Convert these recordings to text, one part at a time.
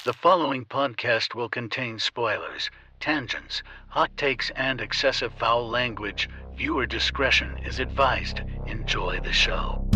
The following podcast will contain spoilers, tangents, hot takes, and excessive foul language. Viewer discretion is advised. Enjoy the show.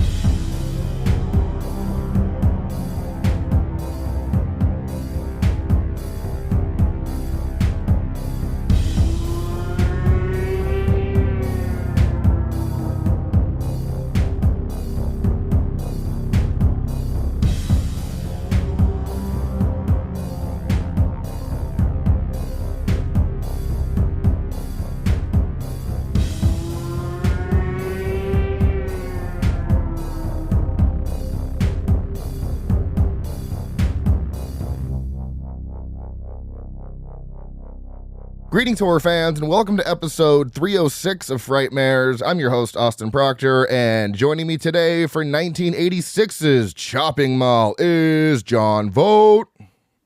Greetings, horror fans, and welcome to episode 306 of Frightmares. I'm your host, Austin Proctor, and joining me today for 1986's Chopping Mall is John Vogt.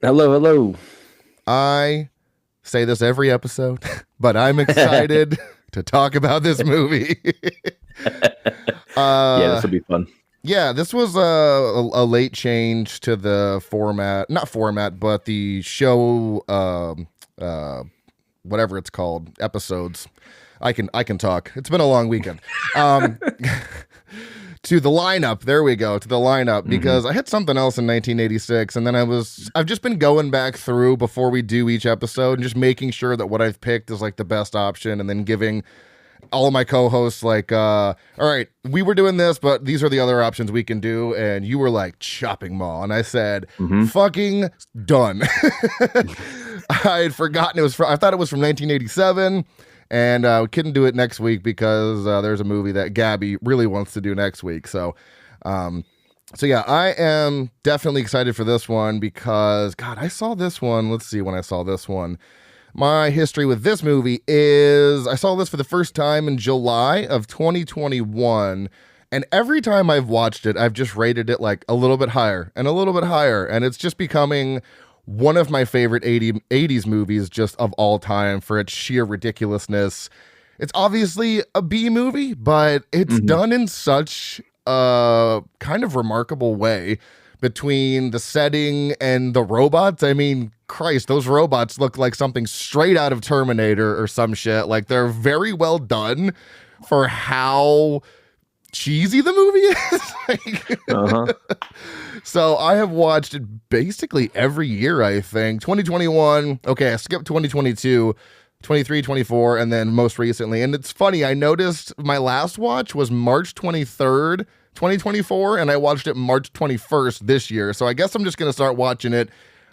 Hello, hello. I say this every episode, but I'm excited to talk about this movie. Yeah, this will be fun. Yeah, this was a late change to the but the show, whatever it's called, episodes. I can talk. It's been a long weekend. To the lineup. There we go. To the lineup, because I had something else in 1986, and then I've just been going back through before we do each episode and just making sure that what I've picked is like the best option, and then giving all of my co-hosts like, all right, we were doing this, but these are the other options we can do. And you were like, Chopping Mall. And I said, fucking done. I had forgotten I thought it was from 1987, and we couldn't do it next week because there's a movie that Gabby really wants to do next week. So yeah, I am definitely excited for this one because, God, I saw this one. Let's see when I saw this one. My history with this movie is I saw this for the first time in July of 2021. And every time I've watched it, I've just rated it like a little bit higher and a little bit higher. And it's just becoming one of my favorite 80s movies just of all time for its sheer ridiculousness. It's obviously a B movie, but it's done in such a kind of remarkable way between the setting and the robots. I mean, Christ, those robots look like something straight out of Terminator or some shit. Like, they're very well done for how cheesy the movie is. So I have watched it basically every year, I think. 2021, okay, I skipped 2022, 23, 24, and then most recently. And it's funny, I noticed my last watch was March 23rd, 2024, and I watched it March 21st this year. So I guess I'm just going to start watching it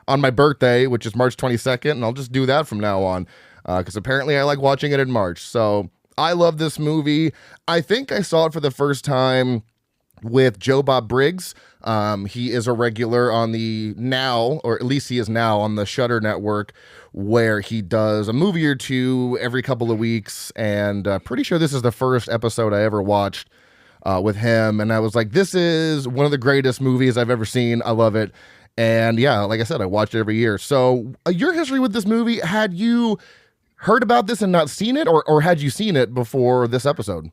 on my birthday, which is March 22nd, and I'll just do that from now on, because apparently I like watching it in March. So I love this movie. I think I saw it for the first time with Joe Bob Briggs. He is a regular on the now, or at least he is now on the Shudder Network, where he does a movie or two every couple of weeks, and pretty sure this is the first episode I ever watched with him, and I was like, this is one of the greatest movies I've ever seen. I love it. And yeah, like I said, I watch it every year. So your history with this movie, had you heard about this and not seen it, or had you seen it before this episode?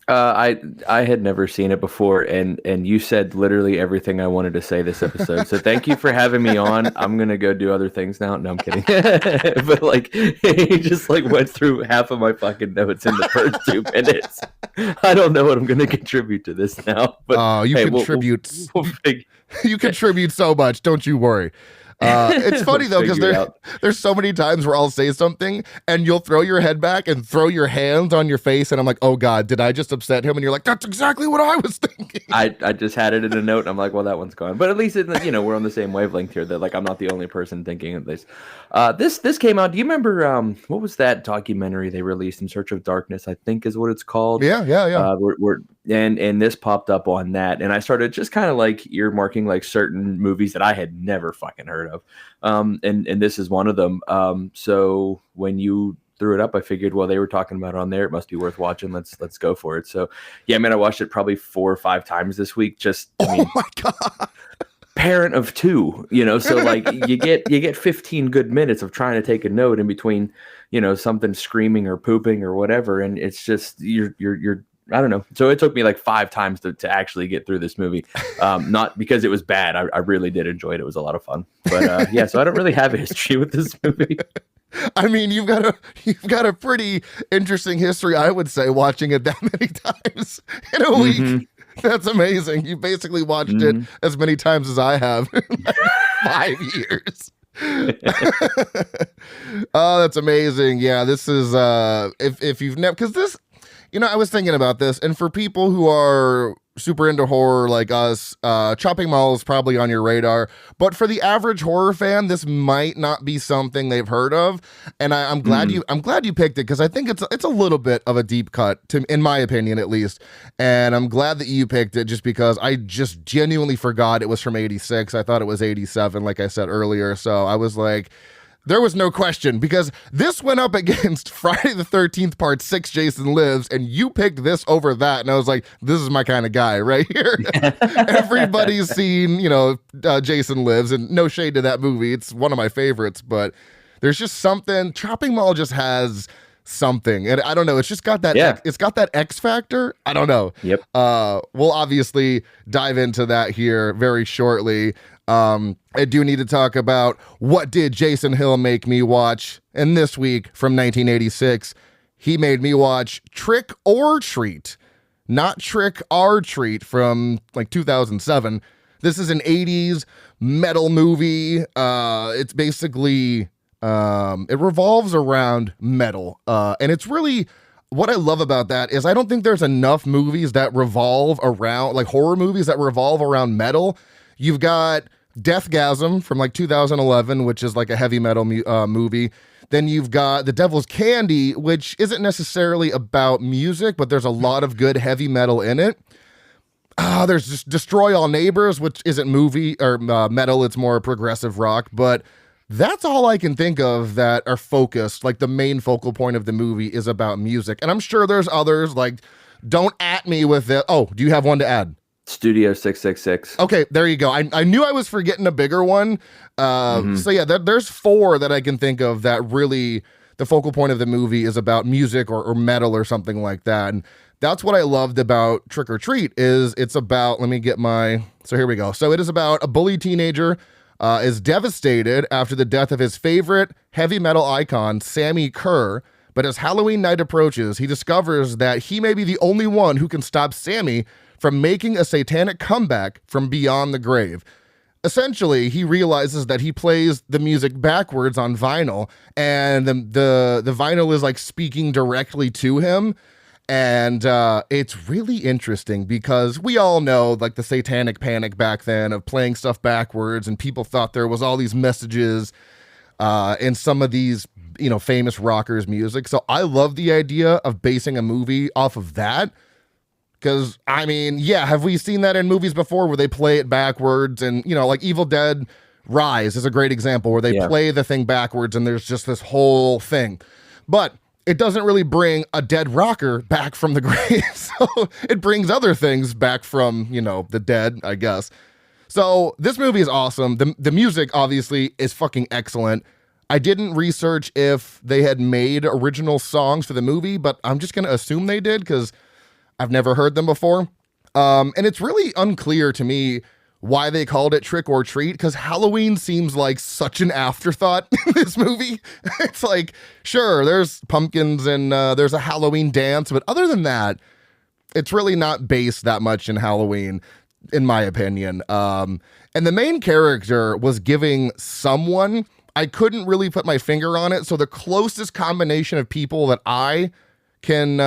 I had never seen it before, and you said literally everything I wanted to say this episode. So thank you for having me on. I'm gonna go do other things now. No, I'm kidding. But like, he just like went through half of my fucking notes in the first 2 minutes. I don't know what I'm gonna contribute to this now. But you contribute. You contribute so much. Don't you worry. It's funny though, because there's so many times where I'll say something and you'll throw your head back and throw your hands on your face, and I'm like, oh God, did I just upset him? And you're like, that's exactly what I was thinking. I just had it in a note, and I'm like, well, that one's gone. But at least we're on the same wavelength here. That like I'm not the only person thinking of this. This came out. Do you remember what was that documentary they released, In Search of Darkness? I think is what it's called. Yeah. And this popped up on that, and I started just kind of like earmarking like certain movies that I had never fucking heard of, and this is one of them. So when you threw it up, I figured, well, they were talking about it on there, it must be worth watching. Let's go for it. So yeah, man, I watched it probably 4 or 5 times this week. Oh my God. Parent of 2, so like you get 15 good minutes of trying to take a note in between, something screaming or pooping or whatever, and it's just you're I don't know. So it took me like 5 times to actually get through this movie. Not because it was bad. I really did enjoy it. It was a lot of fun. But yeah, so I don't really have a history with this movie. I mean, you've got a pretty interesting history, I would say, watching it that many times in a week. That's amazing. You basically watched it as many times as I have in like 5 years. Oh, that's amazing. Yeah, this is if you've never, because this, I was thinking about this, and for people who are super into horror like us, Chopping Mall is probably on your radar, but for the average horror fan, this might not be something they've heard of. And I'm glad you picked it, because I think it's a little bit of a deep cut, in my opinion at least. And I'm glad that you picked it, just because I just genuinely forgot it was from 86. I thought it was 87, like I said earlier. So I was like, there was no question, because this went up against Friday the 13th Part 6, Jason Lives, and you picked this over that. And I was like, this is my kind of guy right here. Everybody's seen, Jason Lives, and no shade to that movie. It's one of my favorites, but there's just something. Chopping Mall just has something. And I don't know. It's just got that. Yeah. It's got that X factor. I don't know. Yep. We'll obviously dive into that here very shortly. I do need to talk about what did Jason Hill make me watch. And this week from 1986, he made me watch Trick or Treat, not Trick or Treat from like 2007. This is an 80s metal movie. It's basically, it revolves around metal. And it's really, what I love about that is I don't think there's enough movies that revolve around, like horror movies that revolve around metal. You've got Deathgasm from like 2011, which is like a heavy metal movie. Then you've got The Devil's Candy, which isn't necessarily about music, but there's a lot of good heavy metal in it. There's just Destroy All Neighbors, which isn't movie or metal. It's more progressive rock, but that's all I can think of that are focused. Like the main focal point of the movie is about music. And I'm sure there's others, like, don't at me with it. Oh, do you have one to add? Studio 666. Okay, there you go. I knew I was forgetting a bigger one. So yeah, there's 4 that I can think of that really the focal point of the movie is about music or metal or something like that. And that's what I loved about Trick or Treat is it's about, so here we go. So it is about a bully teenager is devastated after the death of his favorite heavy metal icon, Sammy Kerr. But as Halloween night approaches, he discovers that he may be the only one who can stop Sammy from making a satanic comeback from beyond the grave. Essentially, he realizes that he plays the music backwards on vinyl, and the vinyl is like speaking directly to him. And it's really interesting because we all know like the satanic panic back then of playing stuff backwards, and people thought there was all these messages in some of these, famous rockers' music. So I love the idea of basing a movie off of that. Because, have we seen that in movies before where they play it backwards? And, like Evil Dead Rise is a great example where they play the thing backwards and there's just this whole thing. But it doesn't really bring a dead rocker back from the grave. So it brings other things back from, the dead, I guess. So this movie is awesome. The music, obviously, is fucking excellent. I didn't research if they had made original songs for the movie, but I'm just going to assume they did because I've never heard them before. And it's really unclear to me why they called it Trick or Treat, because Halloween seems like such an afterthought in this movie. It's like, sure, there's pumpkins and there's a Halloween dance, but other than that, it's really not based that much in Halloween, in my opinion. And the main character was giving someone, I couldn't really put my finger on it, so the closest combination of people that I can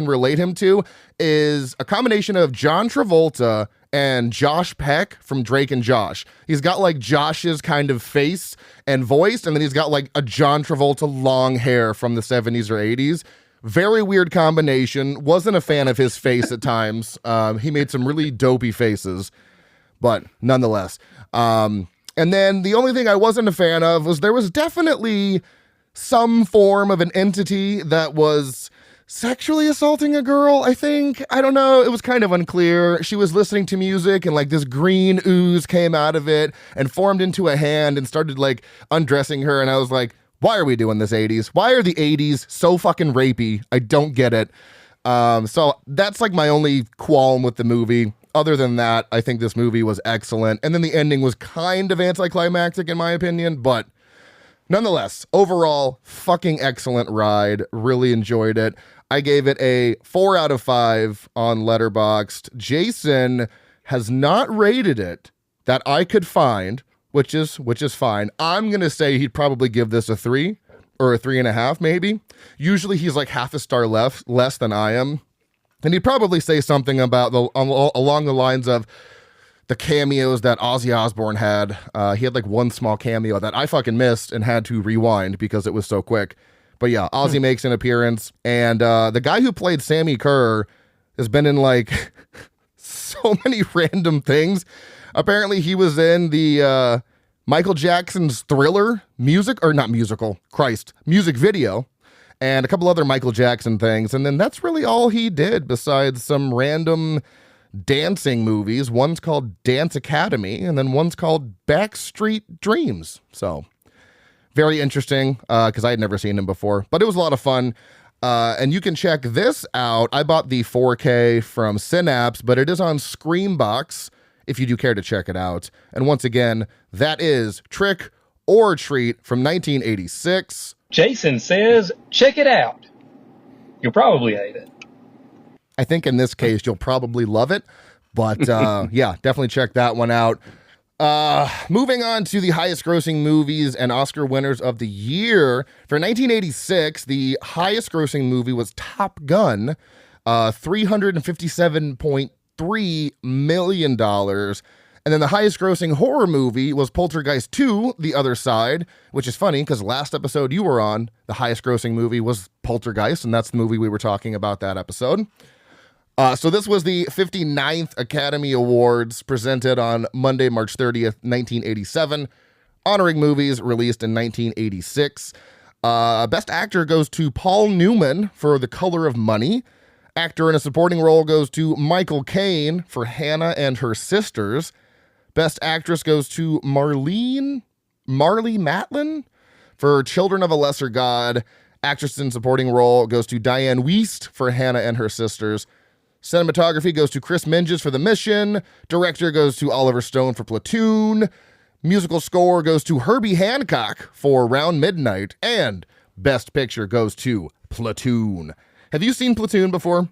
relate him to is a combination of John Travolta and Josh Peck from Drake and Josh. He's got like Josh's kind of face and voice, and then he's got like a John Travolta long hair from the 70s or 80s. Very weird combination. Wasn't a fan of his face at times. He made some really dopey faces, but nonetheless. And then the only thing I wasn't a fan of was there was definitely some form of an entity that was sexually assaulting a girl, I think. I don't know. It was kind of unclear. She was listening to music and like this green ooze came out of it and formed into a hand and started like undressing her. And I was like, why are we doing this 80s? Why are the 80s so fucking rapey? I don't get it. So that's like my only qualm with the movie. Other than that, I think this movie was excellent. And then the ending was kind of anticlimactic in my opinion, but nonetheless, overall, fucking excellent ride. Really enjoyed it. I gave it a 4 out of 5 on Letterboxd. Jason has not rated it that I could find, which is fine. I'm going to say he'd probably give this a 3 or a 3.5 maybe. Usually he's like half a star less than I am. And he'd probably say something about along the lines of the cameos that Ozzy Osbourne had. He had like one small cameo that I fucking missed and had to rewind because it was so quick. But yeah, Ozzy makes an appearance. And the guy who played Sammy Kerr has been in like so many random things. Apparently he was in the Michael Jackson's Thriller music video. And a couple other Michael Jackson things. And then that's really all he did besides some random dancing movies. One's called Dance Academy, and then one's called Backstreet Dreams. So very interesting because I had never seen him before. But it was a lot of fun. And you can check this out. I bought the 4K from Synapse, but it is on Screambox if you do care to check it out. And once again, that is Trick or Treat from 1986. Jason says, check it out. You'll probably hate it. I think in this case, you'll probably love it. But yeah, definitely check that one out. Moving on to the highest grossing movies and Oscar winners of the year. For 1986, the highest grossing movie was Top Gun, $357.3 million. And then the highest grossing horror movie was Poltergeist 2, The Other Side, which is funny because last episode you were on, the highest grossing movie was Poltergeist, and that's the movie we were talking about that episode. So this was the 59th Academy Awards presented on Monday, March 30th, 1987, honoring movies released in 1986. Best Actor goes to Paul Newman for The Color of Money. Actor in a supporting role goes to Michael Caine for Hannah and Her Sisters. Best Actress goes to Marlee Matlin for Children of a Lesser God. Actress in supporting role goes to Diane Wiest for Hannah and Her Sisters. Cinematography goes to Chris Minges for The Mission. Director goes to Oliver Stone for Platoon. Musical score goes to Herbie Hancock for Round Midnight. And Best Picture goes to Platoon. Have you seen Platoon before?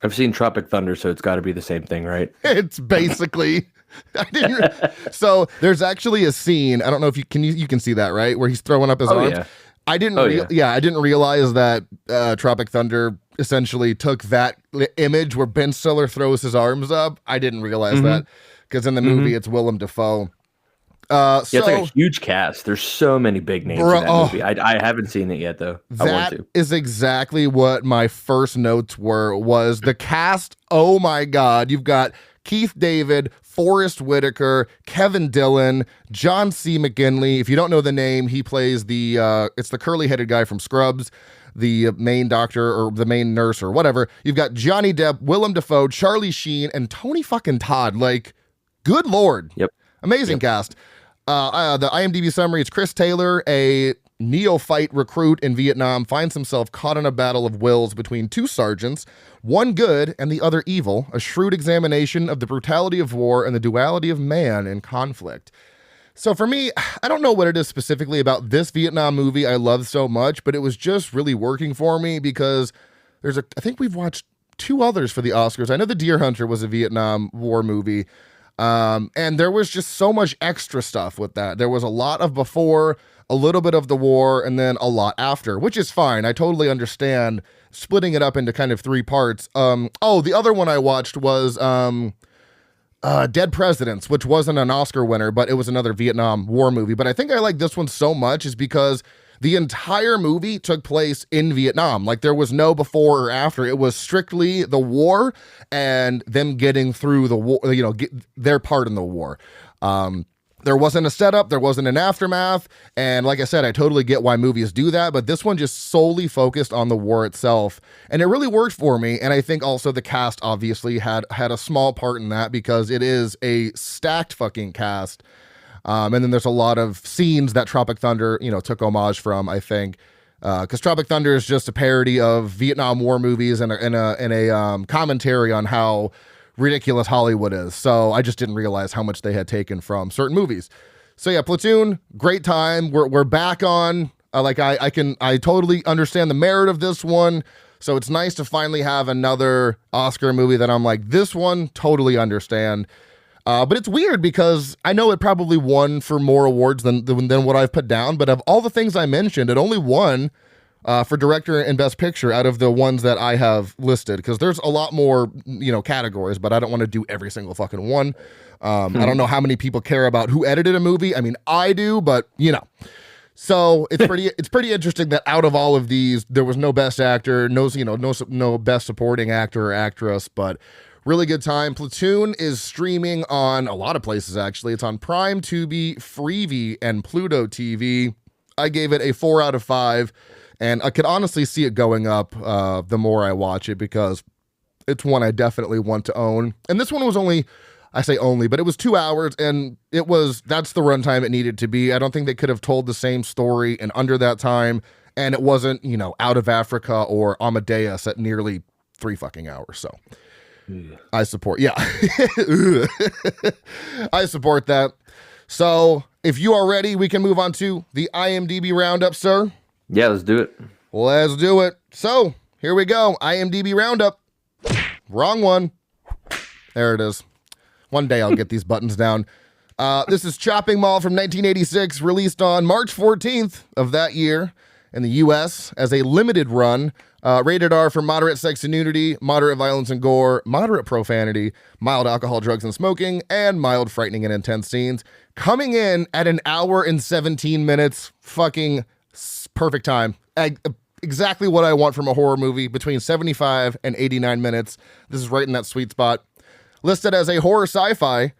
I've seen Tropic Thunder, so it's got to be the same thing, right? It's basically... So there's actually a scene. I don't know if you can see that, right? Where he's throwing up his arms. Yeah. I didn't realize that Tropic Thunder essentially took that image where Ben Stiller throws his arms up. I didn't realize that because in the movie it's Willem Dafoe. It's like a huge cast. There's so many big names in that movie. I haven't seen it yet though. I want to. Is exactly what my first notes was the cast. Oh my God. You've got Keith David, Forrest Whitaker, Kevin Dillon, John C. McGinley. If you don't know the name, he plays it's the curly-headed guy from Scrubs, the main doctor or the main nurse or whatever. You've got Johnny Depp, Willem Dafoe, Charlie Sheen, and Tony fucking Todd. Like, good Lord. Yep. Amazing cast. The IMDb summary is Chris Taylor, a neophyte recruit in Vietnam, finds himself caught in a battle of wills between two sergeants, one good and the other evil, a shrewd examination of the brutality of war and the duality of man in conflict. So for me, I don't know what it is specifically about this Vietnam movie I love so much, but it was just really working for me because I think we've watched two others for the Oscars. I know The Deer Hunter was a Vietnam War movie. And there was just so much extra stuff with that. There was a lot of before, a little bit of the war, and then a lot after, which is fine. I totally understand splitting it up into kind of three parts. The other one I watched was Dead Presidents, which wasn't an Oscar winner, but it was another Vietnam War movie. But I think I like this one so much is because the entire movie took place in Vietnam. Like there was no before or after. It was strictly the war and them getting through the war, their part in the war. There wasn't a setup. There wasn't an aftermath. And like I said, I totally get why movies do that. But this one just solely focused on the war itself. And it really worked for me. And I think also the cast obviously had a small part in that because it is a stacked fucking cast. And then there's a lot of scenes that Tropic Thunder, took homage from, I think. because Tropic Thunder is just a parody of Vietnam War movies and a commentary on how ridiculous Hollywood is. So I just didn't realize how much they had taken from certain movies. So yeah, Platoon, great time. We're back on. I totally understand the merit of this one. So it's nice to finally have another Oscar movie that I'm like, this one, totally understand. But it's weird because I know it probably won for more awards than what I've put down. But of all the things I mentioned, it only won for director and best picture out of the ones that I have listed. Because there's a lot more, categories, but I don't want to do every single fucking one. I don't know how many people care about who edited a movie. I mean, I do, but So it's pretty interesting that out of all of these, there was no best actor, no best supporting actor or actress, but really good time. Platoon is streaming on a lot of places, actually. It's on Prime, Tubi, Freevee, and Pluto TV. I gave it a 4 out of 5, and I could honestly see it going up the more I watch it because it's one I definitely want to own. And this one was only, I say only, but it was 2 hours, and that's the runtime it needed to be. I don't think they could have told the same story in under that time, and it wasn't, Out of Africa or Amadeus at nearly 3 fucking hours, so... I support, I support that. So if you are ready, we can move on to the IMDb Roundup, sir. Yeah, let's do it. Let's do it. So here we go. IMDb Roundup. Wrong one. There it is. One day I'll get these buttons down. This is Chopping Mall from 1986, released on March 14th of that year in the U.S. as a limited run. Rated R for moderate sex and nudity, moderate violence and gore, moderate profanity, mild alcohol, drugs, and smoking, and mild frightening and intense scenes. Coming in at 1 hour and 17 minutes. Fucking perfect time. Exactly what I want from a horror movie, between 75 and 89 minutes. This is right in that sweet spot. Listed as a horror sci-fi.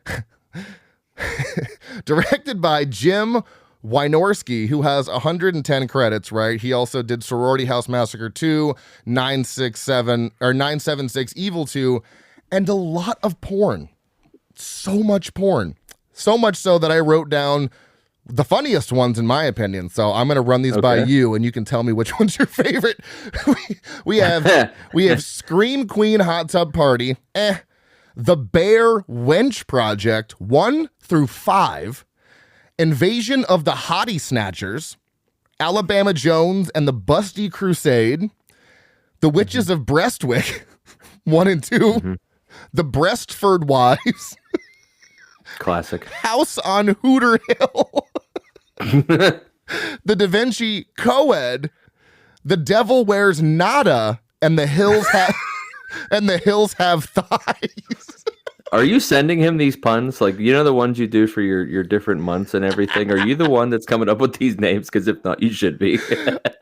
Directed by Jim Wynorski, who has 110 credits, right? He also did Sorority House Massacre 2, 976 Evil 2, and a lot of porn. So much porn. So much so that I wrote down the funniest ones in my opinion. So I'm going to run these by you and you can tell me which one's your favorite. we have Scream Queen Hot Tub Party, The Bear Wench Project 1 through 5, Invasion of the Hottie Snatchers, Alabama Jones and the Busty Crusade, The Witches of Breastwick 1 and 2, The Breastford Wives, classic, House on Hooter Hill, The Da Vinci Coed, The Devil Wears Nada, and The Hills Have Thighs. Are you sending him these puns? Like, the ones you do for your different months and everything? Are you the one that's coming up with these names? Because if not, you should be.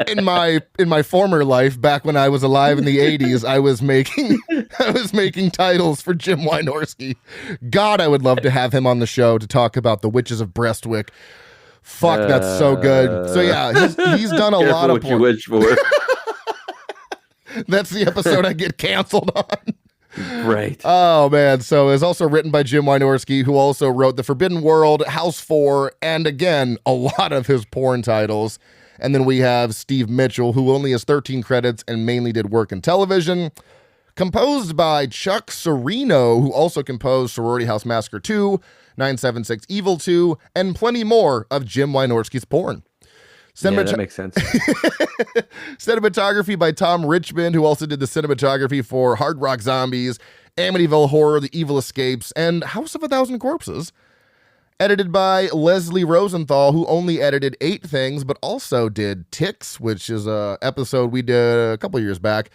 In my former life, back when I was alive in the 80s, I was making titles for Jim Wynorski. God, I would love to have him on the show to talk about The Witches of Breastwick. Fuck, that's so good. So yeah, he's done a lot of what you wish for. That's the episode I get canceled on. Right. Oh, man. So it's also written by Jim Wynorski, who also wrote The Forbidden World, House 4, and again, a lot of his porn titles. And then we have Steve Mitchell, who only has 13 credits and mainly did work in television. Composed by Chuck Serino, who also composed Sorority House Massacre 2, 976 Evil 2, and plenty more of Jim Wynorski's porn. Yeah, that makes sense. Cinematography by Tom Richmond, who also did the cinematography for Hard Rock Zombies, Amityville Horror, The Evil Escapes, and House of a Thousand Corpses. Edited by Leslie Rosenthal, who only edited 8 things, but also did Ticks, which is an episode we did a couple years back.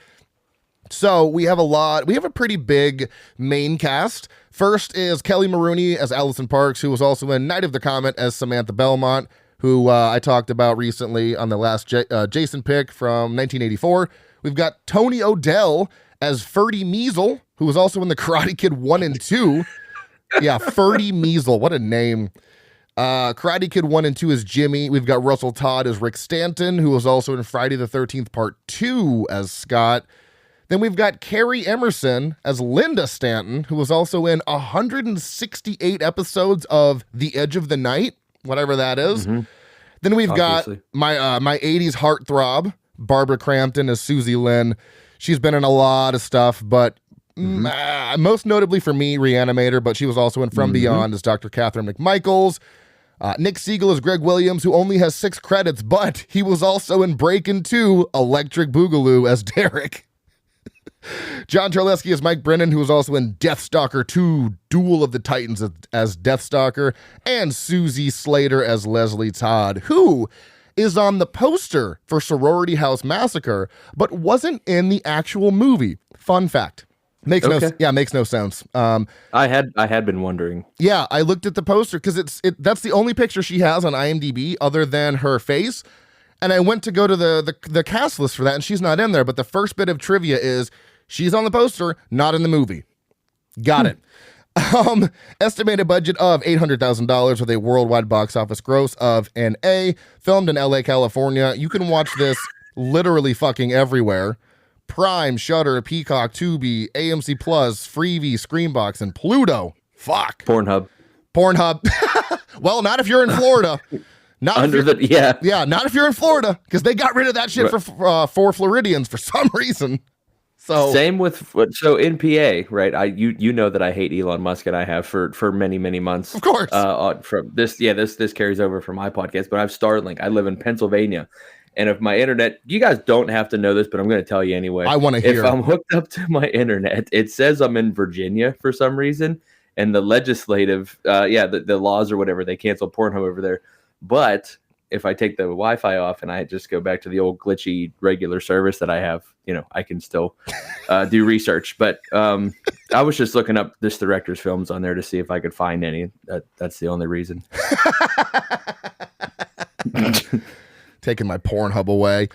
So we have a pretty big main cast. First is Kelly Maroney as Allison Parks, who was also in Night of the Comet as Samantha Belmont, who I talked about recently on the last Jason pick from 1984. We've got Tony O'Dell as Ferdy Measle, who was also in The Karate Kid 1 and 2. Yeah, Ferdy Measle, what a name. Karate Kid 1 and 2 is Jimmy. We've got Russell Todd as Rick Stanton, who was also in Friday the 13th Part 2 as Scott. Then we've got Carrie Emerson as Linda Stanton, who was also in 168 episodes of The Edge of the Night, whatever that is. Then we've Obviously. got my 80s heartthrob, Barbara Crampton as Susie Lynn. She's been in a lot of stuff, but most notably for me, Reanimator, but she was also in From Beyond as Dr. Catherine McMichaels. Nick Siegel is Greg Williams, who only has 6 credits, but he was also in Breakin' 2, Electric Boogaloo as Derek. John Terlesky is Mike Brennan, who was also in Deathstalker 2, Duel of the Titans as Deathstalker, and Susie Slater as Leslie Todd, who is on the poster for Sorority House Massacre, but wasn't in the actual movie. Fun fact. Makes no sense. I had been wondering. Yeah, I looked at the poster because that's the only picture she has on IMDb other than her face. And I went to go to the cast list for that, and she's not in there. But the first bit of trivia is she's on the poster, not in the movie. Got it. Estimated budget of $800,000 with a worldwide box office gross of NA. Filmed in LA, California. You can watch this literally fucking everywhere. Prime, Shudder, Peacock, Tubi, AMC Plus, Freevee, Screambox, and Pluto. Fuck. Pornhub. Well, not if you're in Florida. Not if you're in Florida, because they got rid of that shit for Floridians for some reason. So same with in PA, right? You know that I hate Elon Musk, and I have for many months. Of course. From this carries over from my podcast, but I have Starlink. I live in Pennsylvania, and if my internet, you guys don't have to know this, but I'm going to tell you anyway. I want to hear. If I'm hooked up to my internet, it says I'm in Virginia for some reason, and the legislative, the laws or whatever, they canceled Pornhub over there. But if I take the Wi-Fi off and I just go back to the old glitchy regular service that I have, I can still do research. But I was just looking up this director's films on there to see if I could find any. That's the only reason. Taking my Pornhub away.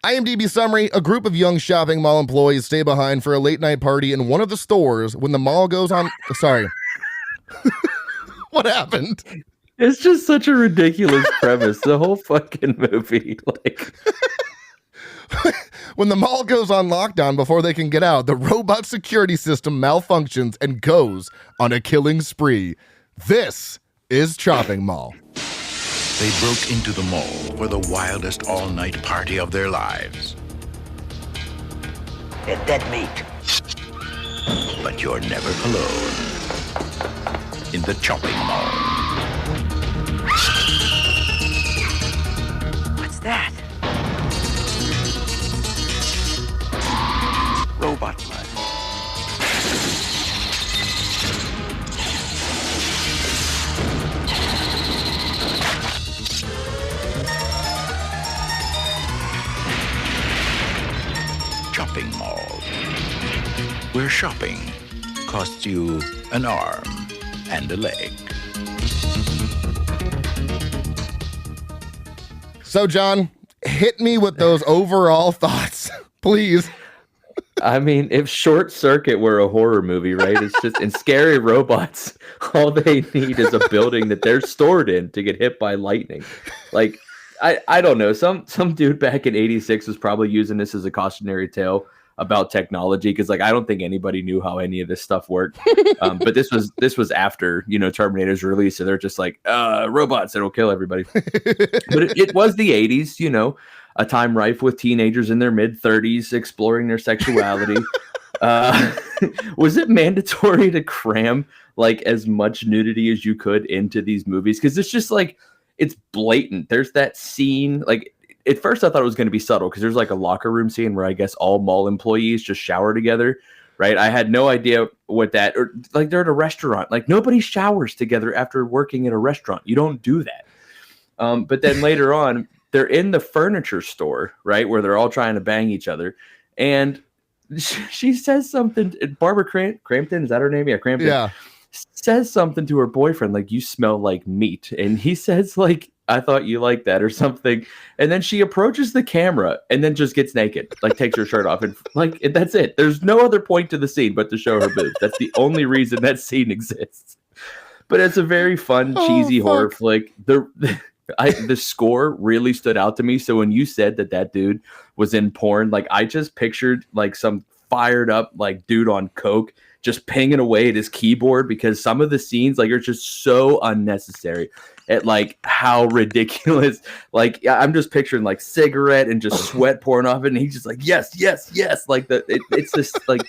IMDb summary: a group of young shopping mall employees stay behind for a late night party in one of the stores when the mall goes on. Sorry. What happened? It's just such a ridiculous premise, the whole fucking movie. When the mall goes on lockdown before they can get out, the robot security system malfunctions and goes on a killing spree. This is Chopping Mall. They broke into the mall for the wildest all-night party of their lives. Get that meat. But you're never alone in the Chopping Mall. What's that? Robot blood. Chopping Mall, where shopping costs you an arm and a leg. So, John, hit me with those overall thoughts, please. I mean, if Short Circuit were a horror movie, right? It's just, and scary robots, all they need is a building that they're stored in to get hit by lightning. Like, I don't know. Some dude back in '86 was probably using this as a cautionary tale about technology, because I don't think anybody knew how any of this stuff worked. But this was after Terminator's release, so they're just like robots that'll kill everybody. But it was the '80s, a time rife with teenagers in their mid-30s exploring their sexuality. Was it mandatory to cram as much nudity as you could into these movies? Because it's just it's blatant. There's that scene. At first I thought it was going to be subtle, because there's a locker room scene where I guess all mall employees just shower together, right? I had no idea what that, or they're at a restaurant. Nobody showers together after working in a restaurant. You don't do that. But then later on, they're in the furniture store, right, where they're all trying to bang each other, and she says something. Barbara Crampton, is that her name? Yeah, Crampton. Yeah. Says something to her boyfriend, you smell like meat, and he says I thought you liked that or something. And then she approaches the camera and then just gets naked, takes her shirt off, and that's it. There's no other point to the scene but to show her boobs. That's the only reason that scene exists. But it's a very fun, cheesy horror flick. The score really stood out to me. So when you said that dude was in porn, I just pictured some fired up dude on coke just pinging away at his keyboard, because some of the scenes are just so unnecessary. at like how ridiculous. Like I'm just picturing like cigarette and just sweat pouring off it, and he's just like yes, yes, yes. Like it's just like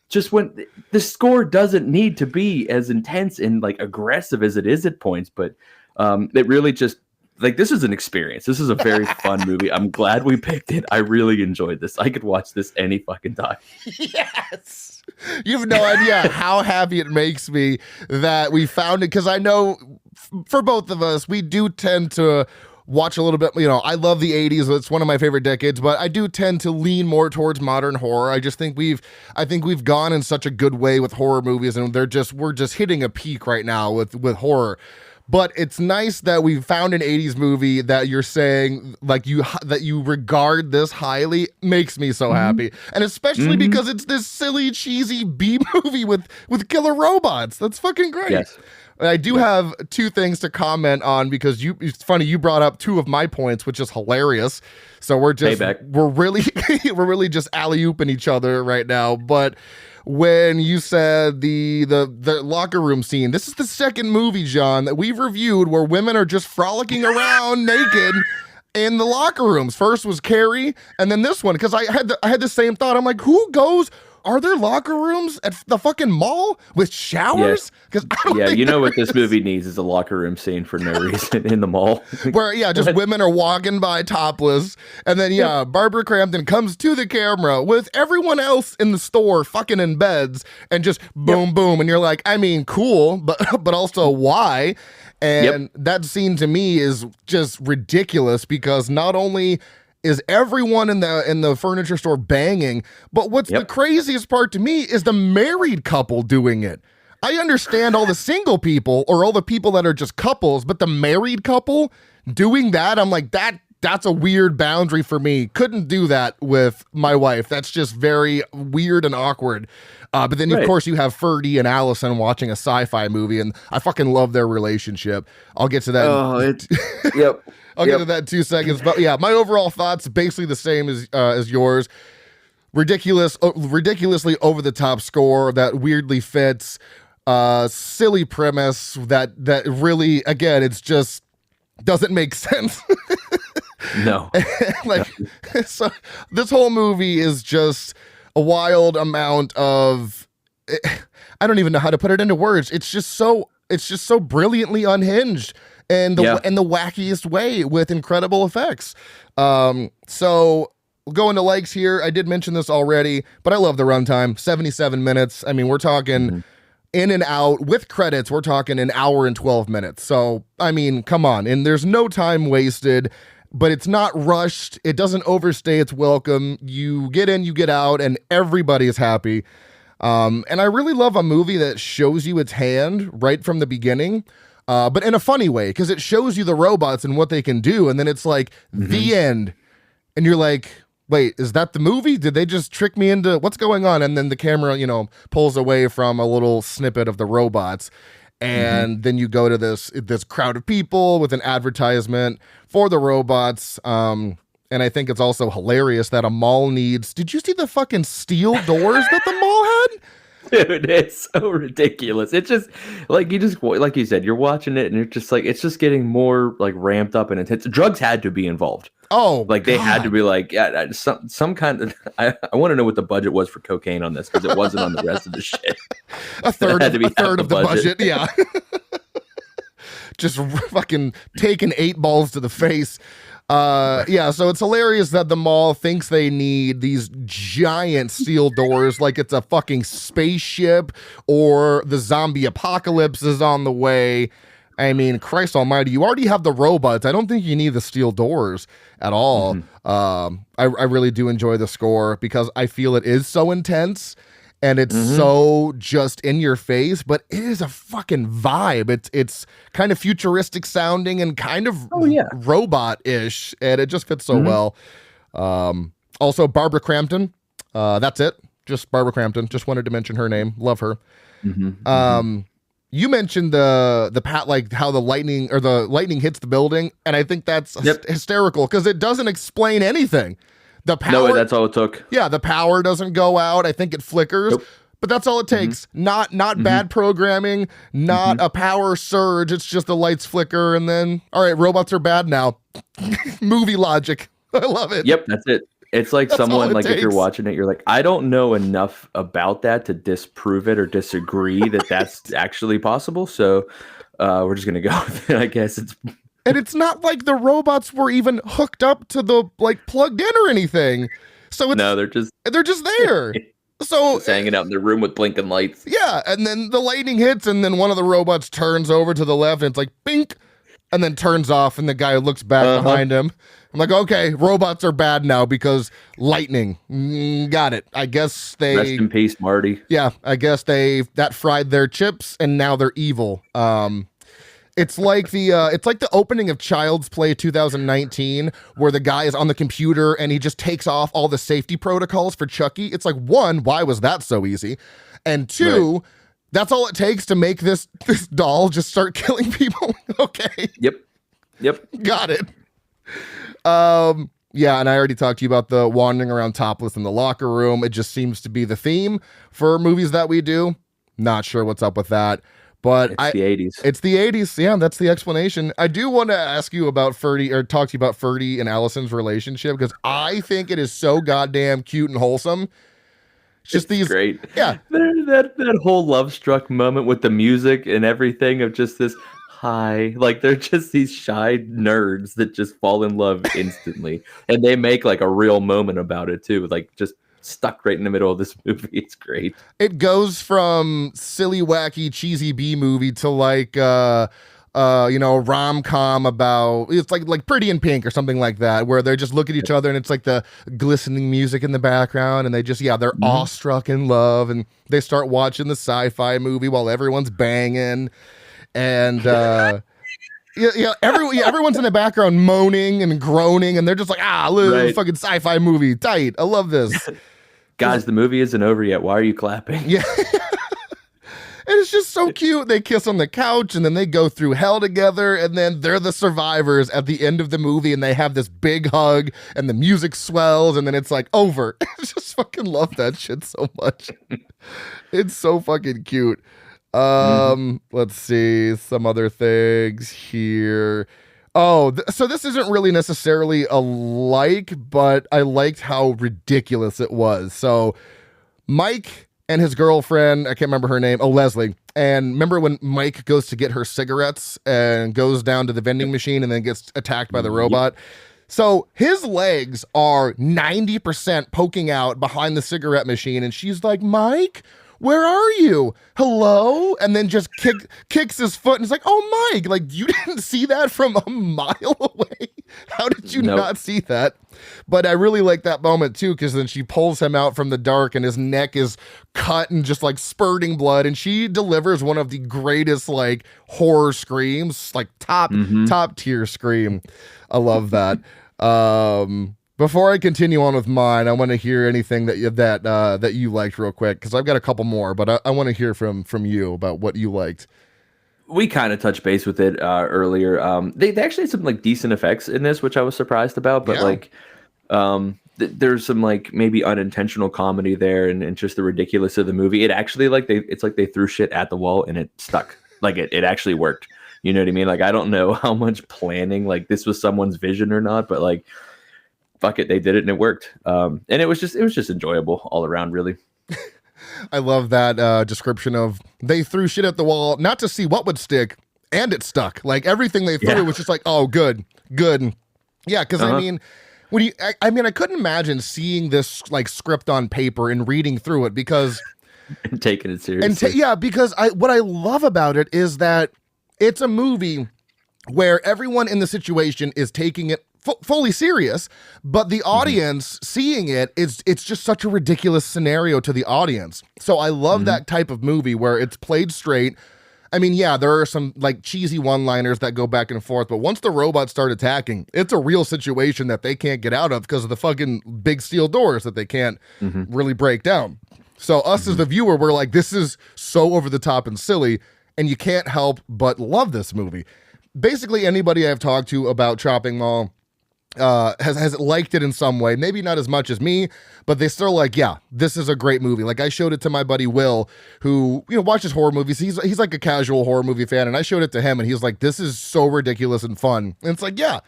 just when the score doesn't need to be as intense and like aggressive as it is at points, but it really just. Like, this is an experience. This is a very fun movie. I'm glad we picked it. I really enjoyed this. I could watch this any fucking time. Yes. You have no idea how happy it makes me that we found it, because I know for both of us, we do tend to watch a little bit, I love the 80s. It's one of my favorite decades, but I do tend to lean more towards modern horror. I think we've gone in such a good way with horror movies, and we're just hitting a peak right now with horror. But it's nice that we found an 80s movie that you're saying like that you regard this highly. Makes me so happy. And especially because it's this silly, cheesy B movie with killer robots. That's fucking great. Yes. I do have two things to comment on, because it's funny, you brought up two of my points, which is hilarious. So we're really just alley-ooping each other right now. But when you said the locker room scene, this is the second movie, John, that we've reviewed where women are just frolicking around naked in the locker rooms. First was Carrie, and then this one, because I had the same thought. I'm like, who goes? Are there locker rooms at the fucking mall with showers? Because you know what this movie needs is a locker room scene for no reason in the mall. Where just women are walking by topless, and then Barbara Crampton comes to the camera with everyone else in the store fucking in beds, and just boom, boom, and you're like, I mean, cool, but also why? And that scene to me is just ridiculous, because not only is everyone in the furniture store banging, but what's the craziest part to me is the married couple doing it. I understand all the single people or all the people that are just couples, but the married couple doing that, I'm like, that's a weird boundary for me. Couldn't do that with my wife. That's just very weird and awkward. But then, of course, you have Ferdy and Allison watching a sci-fi movie, and I fucking love their relationship. I'll get to that. I'll get to that in 2 seconds. But yeah, my overall thoughts basically the same as yours. Ridiculously over the top score that weirdly fits. Silly premise that really, again, it's just doesn't make sense. No. So this whole movie is just a wild amount of, I don't even know how to put it into words. It's just so brilliantly unhinged and the wackiest way with incredible effects. So we'll go into likes here. I did mention this already, but I love the runtime. 77 minutes. I mean, we're talking in and out with credits. We're talking an hour and 12 minutes. So, I mean, come on. And there's no time wasted, but it's not rushed. It doesn't overstay its welcome. You get in, you get out, and everybody is happy. And I really love a movie that shows you its hand right from the beginning, but in a funny way, because it shows you the robots and what they can do, and then it's like the end, and you're like, wait, is that the movie? Did they just trick me into what's going on? And then the camera, pulls away from a little snippet of the robots. And then you go to this crowd of people with an advertisement for the robots. And I think it's also hilarious that a mall needs... Did you see the fucking steel doors that the mall had? Dude, it's so ridiculous. It's just like you said, you're watching it and you're just like, it's just getting more like ramped up and intense. Drugs had to be involved. Oh, like they had to be like some kind of. I want to know what the budget was for cocaine on this, because it wasn't on the rest of the shit. A third of the budget. Yeah. Just fucking taking 8 balls to the face. So it's hilarious that the mall thinks they need these giant steel doors like it's a fucking spaceship or the zombie apocalypse is on the way. I mean, Christ almighty, you already have the robots. I don't think you need the steel doors at all. I really do enjoy the score because I feel it is so intense and it's so just in your face, but it is a fucking vibe. It's kind of futuristic sounding and kind of robot-ish, and it just fits so well. Also, Barbara Crampton. That's it. Just Barbara Crampton. Just wanted to mention her name. Love her. You mentioned the how the lightning hits the building, and I think that's hysterical because it doesn't explain anything. The power, no, that's all it took. Yeah, the power doesn't go out. I think it flickers. Nope. But that's all it takes. Not bad programming, not a power surge. It's just the lights flicker and then, all right, robots are bad now. Movie logic. I love it. Yep, that's it. It's like That's someone, all it like, if takes. you're watching it, you're like, I don't know enough about that to disprove it or disagree that that's actually possible. So we're just going to go with it, I guess. And it's not like the robots were even hooked up to the, like, plugged in or anything. So it's, No, they're just there. So hanging out in their room with blinking lights. yeah, and then the lightning hits, and then one of the robots turns over to the left, and it's like, bink, and then turns off, and the guy looks back behind him. I'm like, okay, robots are bad now because lightning. Got it. I guess they... Rest in peace, Marty. Yeah, I guess that fried their chips, and now they're evil. It's like the opening of Child's Play 2019, where the guy is on the computer and he just takes off all the safety protocols for Chucky. It's like, one, why was that so easy? And two, that's all it takes to make this doll just start killing people. Okay. Yep. Got it. Yeah, and I already talked to you about the wandering around topless in the locker room. It just seems to be the theme for movies that we do. Not sure what's up with that. But It's the 80s. It's the 80s. Yeah, that's the explanation. I do want to ask you about Ferdy, or talk to you about Ferdy and Allison's relationship, because I think it is so goddamn cute and wholesome. Just these great. Yeah. That whole love struck moment with the music and everything of just this high, like they're just these shy nerds that just fall in love instantly. And they make like a real moment about it too. Like just stuck right in the middle of this movie. It's great. It goes from silly, wacky, cheesy B movie to like a rom-com about, it's like Pretty in Pink or something like that, where they just look at each other and it's like the glistening music in the background, and they just, they're awestruck in love, and they start watching the sci-fi movie while everyone's banging, and everyone's in the background moaning and groaning, and they're just like, fucking sci-fi movie, tight, I love this. Guys, the movie isn't over yet. Why are you clapping? Yeah. And it's just so cute. They kiss on the couch, and then they go through hell together, and then they're the survivors at the end of the movie, and they have this big hug, and the music swells, and then it's like over. I just fucking love that shit so much. It's so fucking cute. Let's see some other things here. So this isn't really necessarily a like, but I liked how ridiculous it was. So Mike and his girlfriend, I can't remember her name, Leslie. And remember when Mike goes to get her cigarettes and goes down to the vending machine and then gets attacked by the robot? So his legs are 90% poking out behind the cigarette machine, and she's like, Mike, where are you? Hello? And then just kicks his foot, and it's like, oh, Mike, like, you didn't see that from a mile away? How did you not see that? But I really like that moment too, because then she pulls him out from the dark, and his neck is cut and just like spurting blood, and she delivers one of the greatest like horror screams, like top tier scream. I love that. Before I continue on with mine, I want to hear anything that you liked real quick, because I've got a couple more, but I want to hear from you about what you liked. We kind of touched base with it earlier. They actually had some like decent effects in this, which I was surprised about. But there's some like maybe unintentional comedy there, and just the ridiculous of the movie. It actually it's like they threw shit at the wall and it stuck. Like it actually worked. You know what I mean? Like I don't know how much planning like this was someone's vision or not, but like fuck it, they did it and it worked. And it was just enjoyable all around, really. I love that description of they threw shit at the wall, not to see what would stick, and it stuck. Like everything they threw was just like, oh, good. Yeah, because I mean, I couldn't imagine seeing this like script on paper and reading through it, because and taking it seriously. Because what I love about it is that it's a movie where everyone in the situation is taking it fully serious, but the audience seeing it's just such a ridiculous scenario to the audience. So I love that type of movie where it's played straight. I mean, there are some like cheesy one-liners that go back and forth, but once the robots start attacking, it's a real situation that they can't get out of because of the fucking big steel doors that they can't really break down. So us as the viewer, we're like, this is so over the top and silly, and you can't help but love this movie. Basically, anybody I've talked to about Chopping Mall has liked it in some way. Maybe not as much as me, but they still like, yeah, this is a great movie. Like I showed it to my buddy Will, who watches horror movies. He's like a casual horror movie fan, and I showed it to him, and he was like, "This is so ridiculous and fun." And it's like, yeah.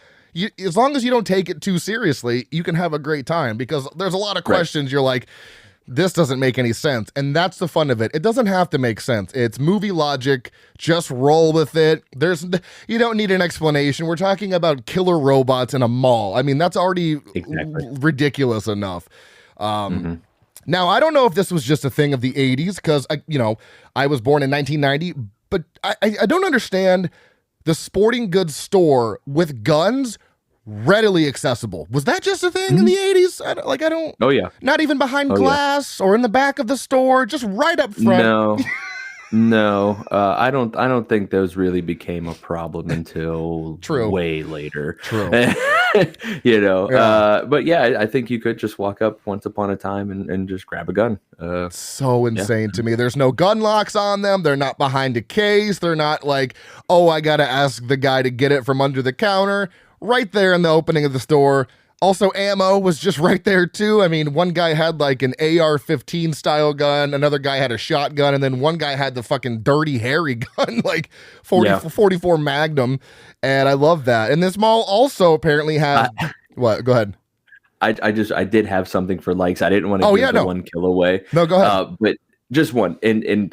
As long as you don't take it too seriously, you can have a great time, because there's a lot of questions you're like, this doesn't make any sense. And that's the fun of it. It doesn't have to make sense. It's movie logic. Just roll with it. You don't need an explanation. We're talking about killer robots in a mall. I mean, that's already ridiculous enough. Now, I don't know if this was just a thing of the 80s, because I was born in 1990, but I don't understand the sporting goods store with guns readily accessible. Was that just a thing in the 80s? I don't. Oh yeah. Not even behind glass or in the back of the store, just right up front. No. I don't think those really became a problem until way later. True. But yeah, I think you could just walk up once upon a time and just grab a gun. So insane to me. There's no gun locks on them. They're not behind a case. They're not like, oh, I got to ask the guy to get it from under the counter. Right there in the opening of the store. Also, ammo was just right there too. I mean, one guy had like an AR-15 style gun, another guy had a shotgun, and then one guy had the fucking Dirty Harry gun, like 44 Magnum, and I love that. And this mall also apparently had what? Go ahead. I did have something for likes. I didn't want to give the one kill away. No, go ahead. But just one in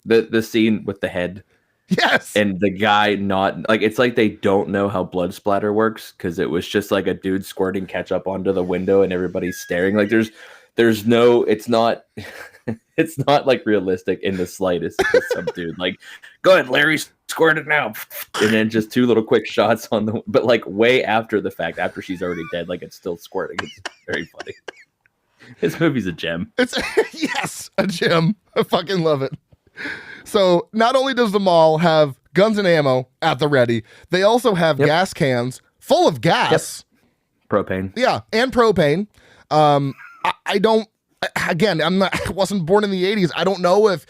the scene with the head. Yes. And the guy not like, it's like they don't know how blood splatter works, because it was just like a dude squirting ketchup onto the window and everybody's staring. Like there's no, it's not it's not like realistic in the slightest. It's some dude like, go ahead, Larry, squirt it now. And then just two little quick shots on but like way after the fact, after she's already dead, like it's still squirting. It's very funny. This movie's a gem. It's yes, a gem. I fucking love it. So not only does the mall have guns and ammo at the ready, they also have gas cans full of gas. Propane. Yeah, and propane. I don't, again, I wasn't born in the 80s. I don't know if,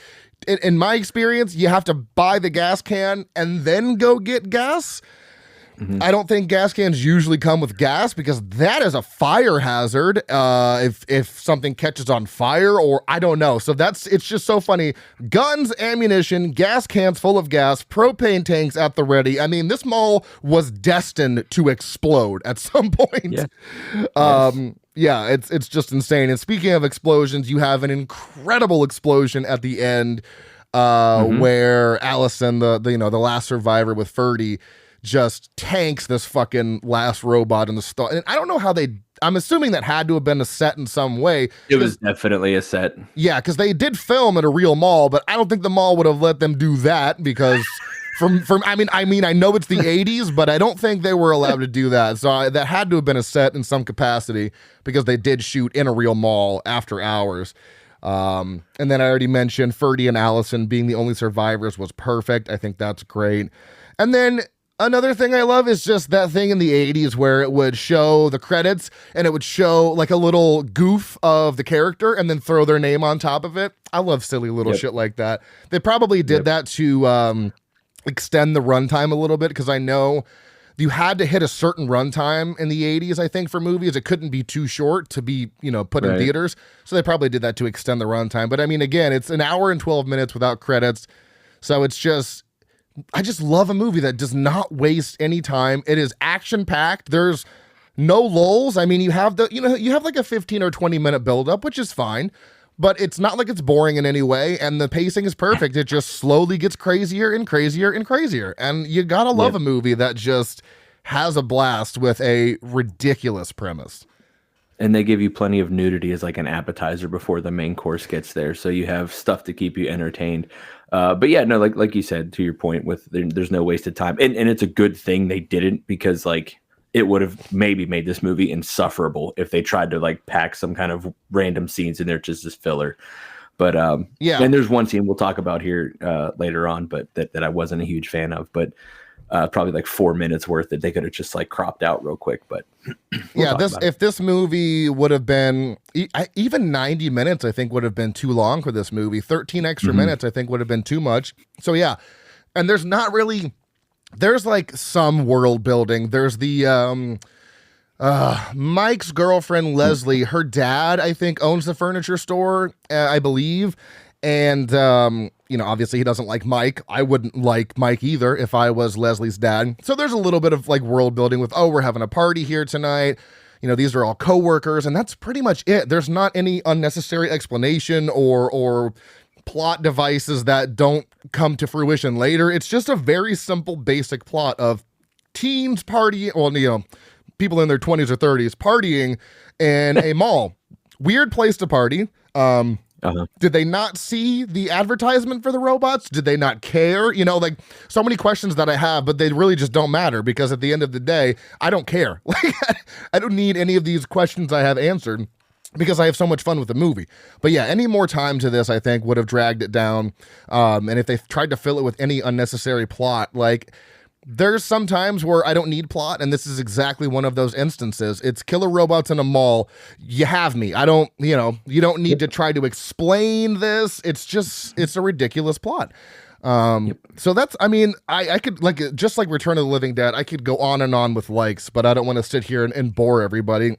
in my experience, you have to buy the gas can and then go get gas. I don't think gas cans usually come with gas, because that is a fire hazard if something catches on fire, or I don't know. So it's just so funny. Guns, ammunition, gas cans full of gas, propane tanks at the ready. I mean, this mall was destined to explode at some point. Yeah. It's just insane. And speaking of explosions, you have an incredible explosion at the end where Allison, the last survivor with Ferdy, just tanks this fucking last robot in the store. And I don't know how I'm assuming that had to have been a set in some way. It was definitely a set. Yeah, because they did film at a real mall, but I don't think the mall would have let them do that, because I mean, I know it's the 80s, but I don't think they were allowed to do that. So that had to have been a set in some capacity, because they did shoot in a real mall after hours. And then I already mentioned Ferdy and Allison being the only survivors was perfect. I think that's great. And then another thing I love is just that thing in the 80s where it would show the credits and it would show like a little goof of the character and then throw their name on top of it. I love silly little shit like that. They probably did that to extend the runtime a little bit, because I know you had to hit a certain runtime in the 80s, I think, for movies. It couldn't be too short to be, put in theaters. So they probably did that to extend the runtime. But I mean, again, it's an hour and 12 minutes without credits. So it's just, I just love a movie that does not waste any time. It is action packed. There's no lulls. I mean, you have like a 15 or 20 minute buildup, which is fine, but it's not like it's boring in any way. And the pacing is perfect. It just slowly gets crazier and crazier and crazier. And you gotta love a movie that just has a blast with a ridiculous premise. And they give you plenty of nudity as like an appetizer before the main course gets there. So you have stuff to keep you entertained. But yeah, no, like you said, to your point, with there's no wasted time. And it's a good thing they didn't, because like it would have maybe made this movie insufferable if they tried to like pack some kind of random scenes in there just as filler. But yeah, and there's one scene we'll talk about here later on, but that I wasn't a huge fan of, but probably like 4 minutes worth that they could have just like cropped out real quick. But if this movie would have been even 90 minutes, I think would have been too long for this movie. 13 extra minutes, I think, would have been too much. So yeah, and there's not really there's like some world building. There's the Mike's girlfriend Leslie, her dad, I think, owns the furniture store, I believe. And obviously he doesn't like Mike. I wouldn't like Mike either if I was Leslie's dad. So there's a little bit of like world building with, oh, we're having a party here tonight. These are all coworkers, and that's pretty much it. There's not any unnecessary explanation or plot devices that don't come to fruition later. It's just a very simple, basic plot of teens partying, people in their 20s or 30s partying in a mall. Weird place to party. Did they not see the advertisement for the robots? Did they not care? Like so many questions that I have, but they really just don't matter because at the end of the day, I don't care. Like I don't need any of these questions I have answered because I have so much fun with the movie. But yeah, any more time to this, I think, would have dragged it down. And if they tried to fill it with any unnecessary plot, like there's some times where I don't need plot, and this is exactly one of those instances. It's killer robots in a mall. You have me. I don't, you don't need to try to explain this. It's a ridiculous plot. So that's, I could, like, just like Return of the Living Dead, I could go on and on with likes, but I don't want to sit here and bore everybody.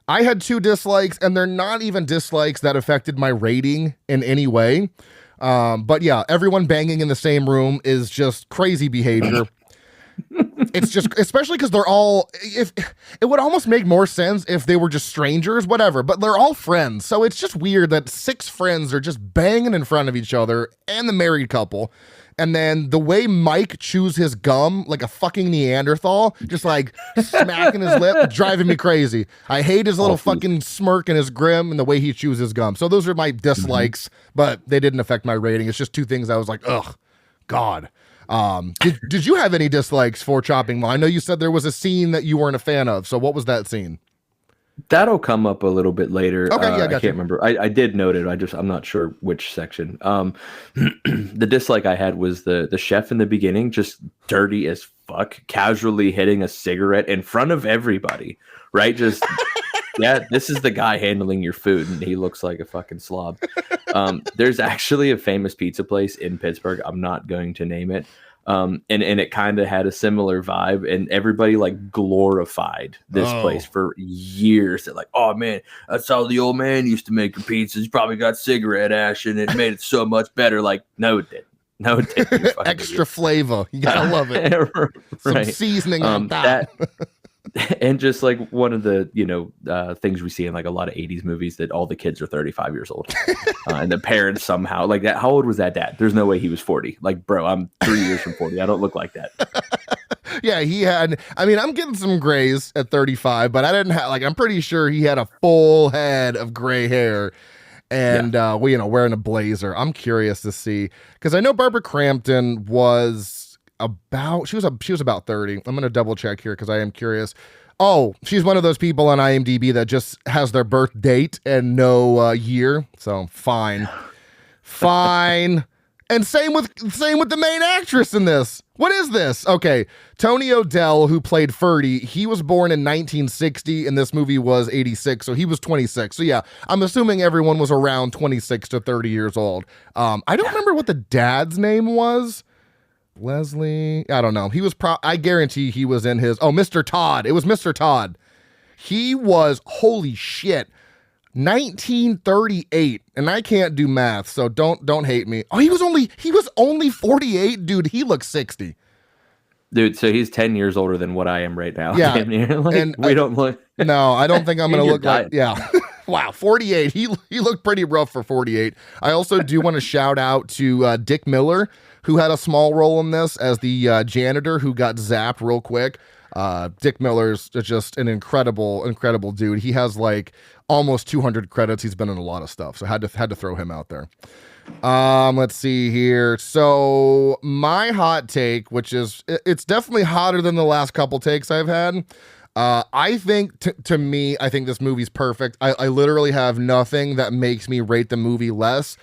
I had 2 dislikes, and they're not even dislikes that affected my rating in any way. But yeah, everyone banging in the same room is just crazy behavior. It's just, especially because they're all, if it would almost make more sense if they were just strangers, whatever, but they're all friends. So it's just weird that 6 friends are just banging in front of each other and the married couple. And then the way Mike chews his gum like a fucking Neanderthal, just like smacking his lip, driving me crazy. I hate his little fucking smirk and his grim and the way he chews his gum. So those are my dislikes, but they didn't affect my rating. It's just 2 things I was like, ugh, God. Did you have any dislikes for Chopping Mall? I know you said there was a scene that you weren't a fan of. So what was that scene? That'll come up a little bit later. Okay, yeah, I can't remember. I did note it. I'm not sure which section. The dislike I had was the chef in the beginning, just dirty as fuck, casually hitting a cigarette in front of everybody, right? Just, yeah, this is the guy handling your food, and he looks like a fucking slob. There's actually a famous pizza place in Pittsburgh. I'm not going to name it. And it kind of had a similar vibe, and everybody like glorified this place for years. They're like, oh man, that's how the old man used to make your pizzas. He probably got cigarette ash and it made it so much better. Like, no, it didn't. No, it didn't. Extra flavor. You gotta love it. Some seasoning on top. And just like one of the, things we see in like a lot of 80s movies that all the kids are 35 years old. And the parents somehow like that. How old was that dad? There's no way he was 40. Like, bro, I'm 3 years from 40. I don't look like that. Yeah, he had, I'm getting some grays at 35, but I didn't have, I'm pretty sure he had a full head of gray hair and, wearing a blazer. I'm curious to see, because I know Barbara Crampton was she was about 30. I'm going to double check here because I am curious. Oh, she's one of those people on IMDb that just has their birth date and no year. So fine. And same with the main actress in this. What is this? Okay, Tony O'Dell, who played Ferdy, he was born in 1960 and this movie was 86, so he was 26. So yeah, I'm assuming everyone was around 26 to 30 years old. I don't remember what the dad's name was. Leslie, I don't know. He was I guarantee he was in his, Mr. Todd. It was Mr. Todd. He was, holy shit, 1938, and I can't do math, so don't hate me. Oh, he was only 48, dude. He looks 60. Dude, so he's 10 years older than what I am right now. Yeah. And we don't look. No, I don't think I'm going to look like, yeah. Wow, 48. He looked pretty rough for 48. I also do want to shout out to Dick Miller, who had a small role in this as the janitor who got zapped real quick. Dick Miller's just an incredible dude. He has like almost 200 credits. He's been in a lot of stuff, so had to throw him out there. Let's see here. So my hot take, which is, it's definitely hotter than the last couple takes I've had. I think to me, I think this movie's perfect. I literally have nothing that makes me rate the movie less.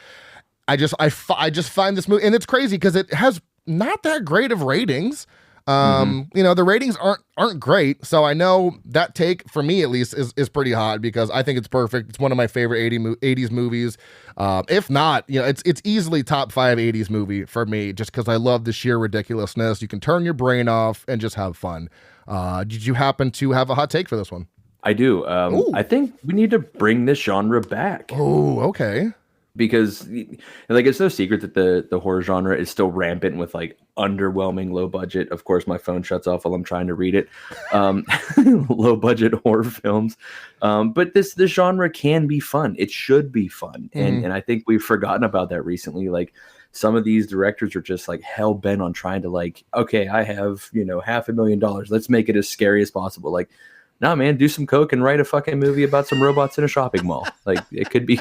I just find this movie, and it's crazy because it has not that great of ratings. The ratings aren't great, so I know that take for me at least is pretty hot because I think it's perfect. It's one of my favorite 80s movies. If not, it's easily top 5 80s movie for me just because I love the sheer ridiculousness. You can turn your brain off and just have fun. Did you happen to have a hot take for this one? I do. I think we need to bring this genre back. Oh, okay. Because like it's no secret that the horror genre is still rampant with like underwhelming low budget. Of course, my phone shuts off while I'm trying to read it. Low budget horror films. But this genre can be fun. It should be fun. And I think we've forgotten about that recently. Like some of these directors are just like hell bent on trying to like, okay, I have, $500,000. Let's make it as scary as possible. Like, nah, man, do some coke and write a fucking movie about some robots in a shopping mall. Like it could be.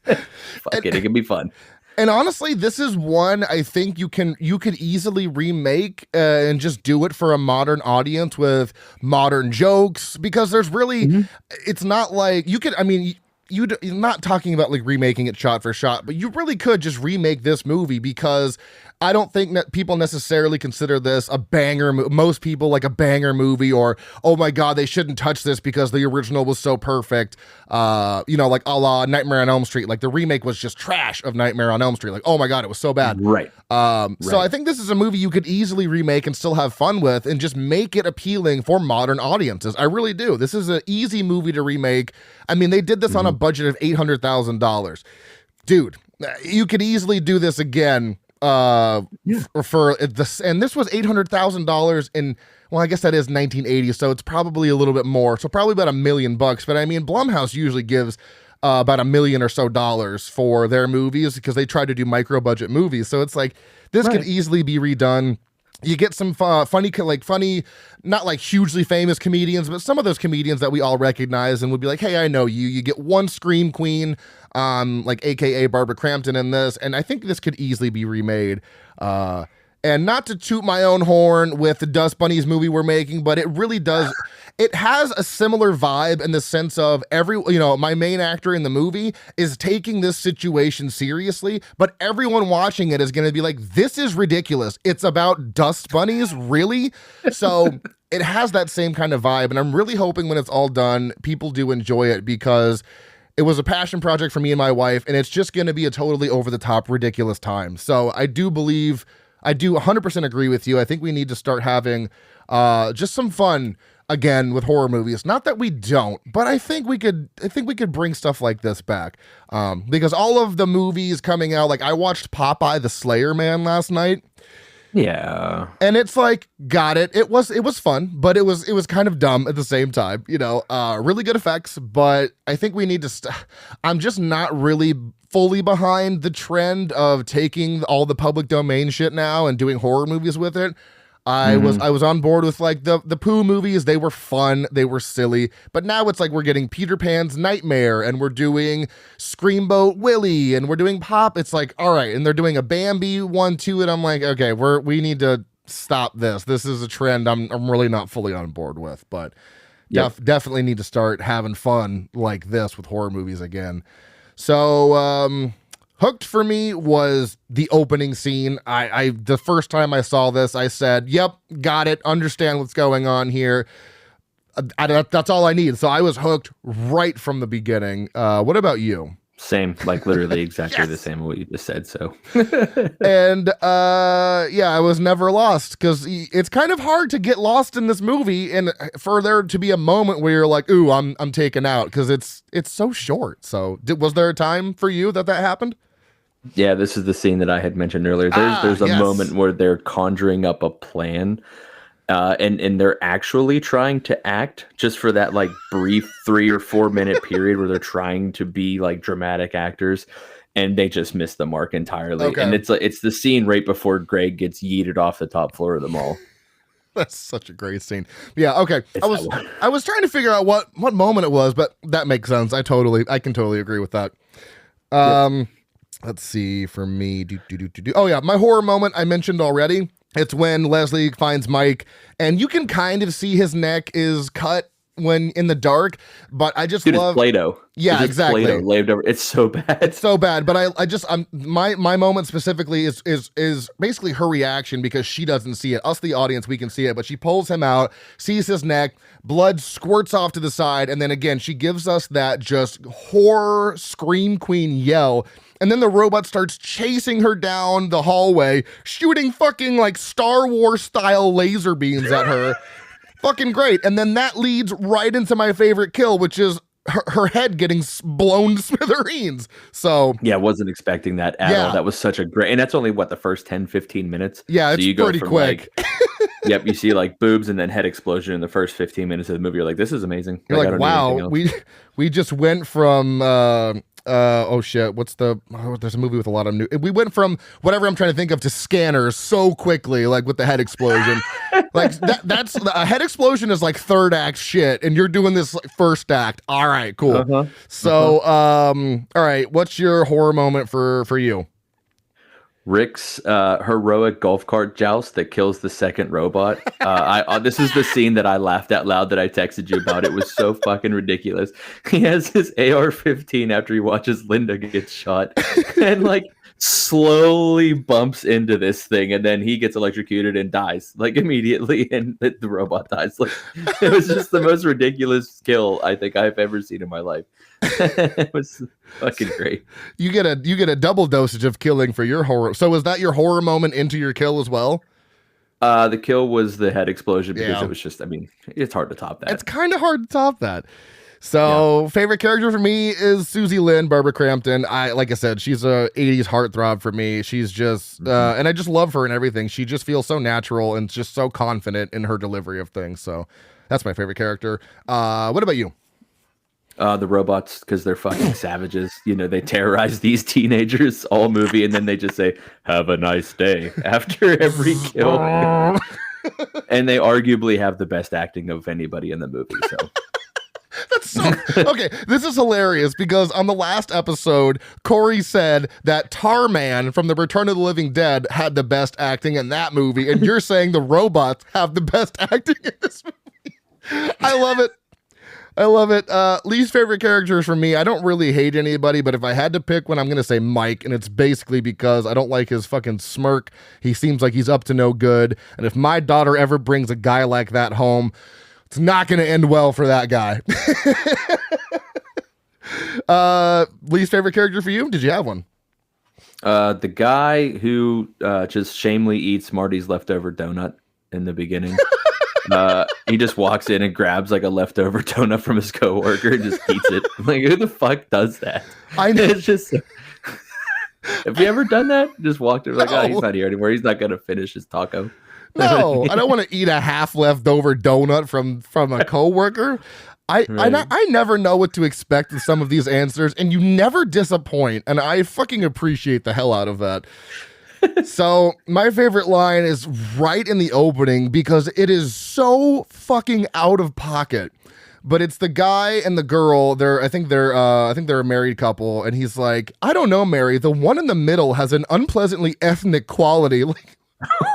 It can be fun. And honestly, this is one I think you could easily remake and just do it for a modern audience with modern jokes because there's really it's not like you could. I mean, you're not talking about like remaking it shot for shot, but you really could just remake this movie because I don't think that people necessarily consider this a banger. Most people like a banger movie or, oh my God, they shouldn't touch this because the original was so perfect. Like a la Nightmare on Elm Street. Like the remake was just trash of Nightmare on Elm Street. Like, oh my God, it was so bad. Right. So I think this is a movie you could easily remake and still have fun with and just make it appealing for modern audiences. I really do. This is an easy movie to remake. I mean, they did this on a budget of $800,000. Dude, you could easily do this again. For this, and this was $800,000 in, well, I guess that is 1980, so it's probably a little bit more, so probably about $1 million. But I mean, Blumhouse usually gives about $1 million or so for their movies because they try to do micro budget movies. So it's like this could easily be redone. You get some funny, not like hugely famous comedians, but some of those comedians that we all recognize and would be like, hey, I know you. You get one scream queen, like AKA Barbara Crampton in this, and I think this could easily be remade. And not to toot my own horn with the Dust Bunnies movie we're making, but it really does. It has a similar vibe in the sense of my main actor in the movie is taking this situation seriously, but everyone watching it is going to be like, this is ridiculous. It's about dust bunnies, really? So it has that same kind of vibe. And I'm really hoping when it's all done, people do enjoy it because it was a passion project for me and my wife, and it's just going to be a totally over the top, ridiculous time. So I do 100% agree with you. I think we need to start having just some fun again with horror movies. Not that we don't, but I think we could bring stuff like this back. Because all of the movies coming out, like I watched Popeye the Slayer Man last night. Yeah. And it's like, got it. It was fun, but it was kind of dumb at the same time, really good effects, but I think we need to I'm just not really fully behind the trend of taking all the public domain shit now and doing horror movies with it. I was on board with like the Pooh movies. They were fun. They were silly. But now it's like we're getting Peter Pan's Nightmare and we're doing Screamboat Willie and we're doing Pop. It's like, all right. And they're doing a Bambi 1, 2. And I'm like, okay, we need to stop this. This is a trend I'm really not fully on board with. But definitely need to start having fun like this with horror movies again. So, Hooked for me was the opening scene. The first time I saw this, I said, yep, got it, understand what's going on here. That's all I need. So I was hooked right from the beginning. What about you? Same, like literally exactly the same what you just said. So, and I was never lost because it's kind of hard to get lost in this movie, and for there to be a moment where you're like, "Ooh, I'm taken out," because it's so short. So, was there a time for you that happened? Yeah, this is the scene that I had mentioned earlier. There's a moment where they're conjuring up a plan. And they're actually trying to act just for that like brief 3 or 4 minute period where they're trying to be like dramatic actors, and they just miss the mark entirely. Okay. And it's the scene right before Greg gets yeeted off the top floor of the mall. That's such a great scene. Yeah, okay. I was trying to figure out what moment it was, but that makes sense. I can totally agree with that. Let's see for me. Oh yeah, my horror moment I mentioned already. It's when Leslie finds Mike, and you can kind of see his neck is cut when in the dark, but I just Dude, love it's Play-Doh. Yeah, It's exactly. Play-Doh laid over. It's so bad. It's so bad, but I'm my moment specifically is basically her reaction, because she doesn't see it. Us, the audience, we can see it, but she pulls him out, sees his neck, blood squirts off to the side, and then again she gives us that just horror scream queen yell. And then the robot starts chasing her down the hallway, shooting fucking like Star Wars style laser beams at her. Fucking great. And then that leads right into my favorite kill, which is her head getting blown to smithereens. So yeah, I wasn't expecting that at all. That was such a great, and that's only what, the first 10-15 minutes. Yeah, so it's you go pretty from, quick. Like, yep, you see like boobs and then head explosion in the first 15 minutes of the movie. You're like, this is amazing. You're I like, don't need wow, anything else. we just went from oh shit, what's the there's a movie with a lot of new, we went from whatever I'm trying to think of to Scanners so quickly, like with the head explosion. Like that's a head explosion is like third act shit, and you're doing this like first act. All right, cool. So all right, what's your horror moment for you? Rick's heroic golf cart joust that kills the second robot. This is the scene that I laughed out loud that I texted you about. It was so fucking ridiculous. He has his AR-15 after he watches Linda get shot, and like slowly bumps into this thing, and then he gets electrocuted and dies like immediately, and the robot dies. Like, it was just the most ridiculous kill I think I've ever seen in my life. It was fucking great. You get a double dosage of killing for your horror. So was that your horror moment into your kill as well? The kill was the head explosion, because it was just, I mean, it's hard to top that. It's kind of hard to top that. So favorite character for me is Susie Lynn, Barbara Crampton. Like I said, she's a 80s heartthrob for me. She's just, and I just love her and everything. She just feels so natural and just so confident in her delivery of things. So that's my favorite character. What about you? The robots, because they're fucking savages. You know, they terrorize these teenagers all movie, and then they just say, "Have a nice day" after every kill. And they arguably have the best acting of anybody in the movie. So that's so okay. This is hilarious, because on the last episode, Corey said that Tarman from the Return of the Living Dead had the best acting in that movie, and you're saying the robots have the best acting in this movie. I love it. I love it. Least favorite characters for me, I don't really hate anybody, but if I had to pick one, I'm going to say Mike, and it's basically because I don't like his fucking smirk. He seems like he's up to no good, and if my daughter ever brings a guy like that home, it's not going to end well for that guy. Least favorite character for you? Did you have one? The guy who just shamelessly eats Marty's leftover donut in the beginning. He just walks in and grabs like a leftover donut from his coworker and just eats it. Like, who the fuck does that? I know. It's just. Have you ever done that? Just walked in like, No. oh, he's not here anymore. He's not gonna finish his taco. No, I don't want to eat a half leftover donut from a coworker. I never know what to expect with some of these answers, and you never disappoint, and I fucking appreciate the hell out of that. So my favorite line is right in the opening, because it is so fucking out of pocket. But it's the guy and the girl. I think they're a married couple, and he's like, "I don't know, Mary. The one in the middle has an unpleasantly ethnic quality." Like,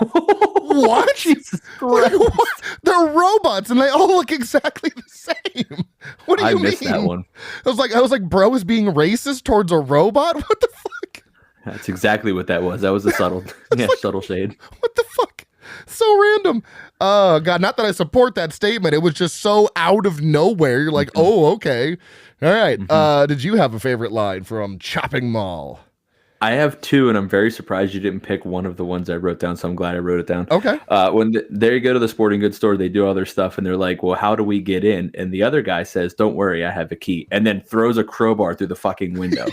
what? Jesus Like, Christ. what? They're robots, and they all look exactly the same. What do you mean? I missed that one. I was like, bro is being racist towards a robot? What the fuck? That's exactly what that was. That was a subtle, subtle shade. What the fuck? So random. Oh God, not that I support that statement. It was just so out of nowhere. You're like, oh, okay. All right. Did you have a favorite line from Chopping Mall? I have two, and I'm very surprised you didn't pick one of the ones I wrote down, so I'm glad I wrote it down. Okay. When they go to the sporting goods store, they do all their stuff, and they're like, well, how do we get in? And the other guy says, don't worry, I have a key, and then throws a crowbar through the fucking window.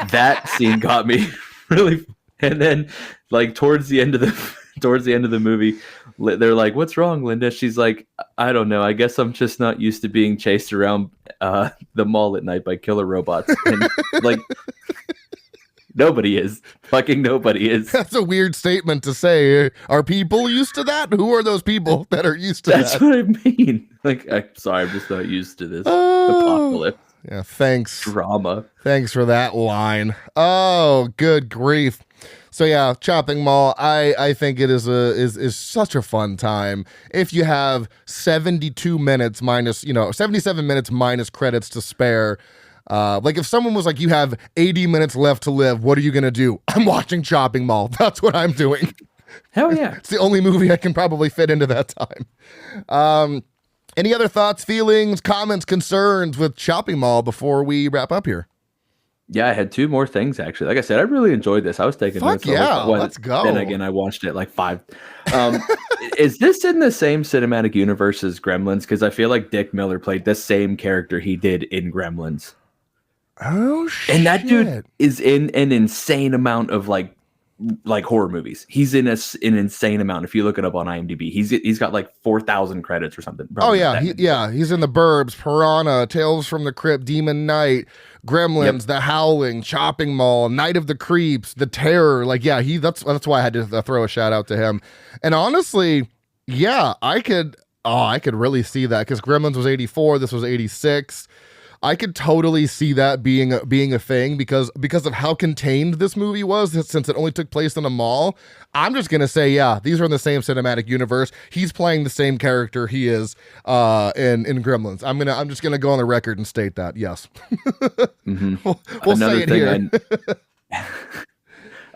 That scene got me really. And then, like, towards the end of the movie, they're like, what's wrong, Linda? She's like, I don't know. I guess I'm just not used to being chased around the mall at night by killer robots. And, like, nobody is. Fucking nobody is. That's a weird statement to say. Are people used to that? Who are those people that are used to That's that? what I mean. Like, I'm sorry, I'm just not used to this apocalypse. Yeah, thanks. Drama. Thanks for that line. Oh, good grief. So yeah, Chopping Mall, I think it is such a fun time. If you have 72 minutes minus, 77 minutes minus credits to spare, like if someone was like, you have 80 minutes left to live, what are you gonna do? I'm watching Chopping Mall. That's what I'm doing. Hell yeah. It's the only movie I can probably fit into that time. Any other thoughts, feelings, comments, concerns with Chopping Mall before we wrap up here? Yeah, I had two more things actually. Like I said, I really enjoyed this. I was taking notes. Let's go. Then again, I watched it like 5. Is this in the same cinematic universe as Gremlins? Because I feel like Dick Miller played the same character he did in Gremlins. Oh shit! And that dude is in an insane amount of like horror movies. He's in an insane amount. If you look it up on IMDb, he's got like 4,000 credits or something. Oh yeah, he's in The Burbs, Piranha, Tales from the Crypt, Demon Knight, Gremlins, The Howling, Chopping Mall, Night of the Creeps, The Terror. Like yeah, that's why I had to throw a shout out to him. And honestly, yeah, I could really see that because Gremlins was 84, this was 86. I could totally see that being a thing because of how contained this movie was, since it only took place in a mall. I'm just gonna say, yeah, these are in the same cinematic universe. He's playing the same character he is in Gremlins. I'm just gonna go on the record and state that. Yes. Mm-hmm. We'll say it here.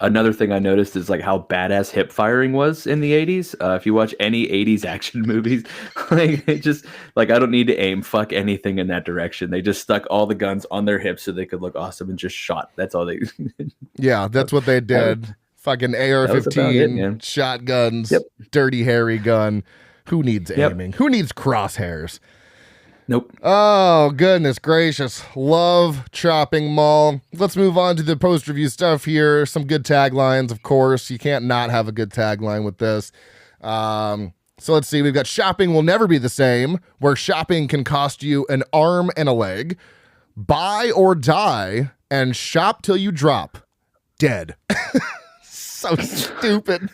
Another thing I noticed is like how badass hip firing was in the 80s. If you watch any 80s action movies, like it just like I don't need to aim fuck anything in that direction. They just stuck all the guns on their hips so they could look awesome and just shot. That's all they Yeah, that's what they did. Fucking AR-15 shotguns, dirty hairy gun. Who needs aiming? Who needs crosshairs? Nope. Oh, goodness gracious. Love Chopping Mall. Let's move on to the post-review stuff here. Some good taglines, of course. You can't not have a good tagline with this. So let's see. We've got Shopping Will Never Be the Same, where shopping can cost you an arm and a leg. Buy or Die, and Shop Till You Drop. Dead. So stupid.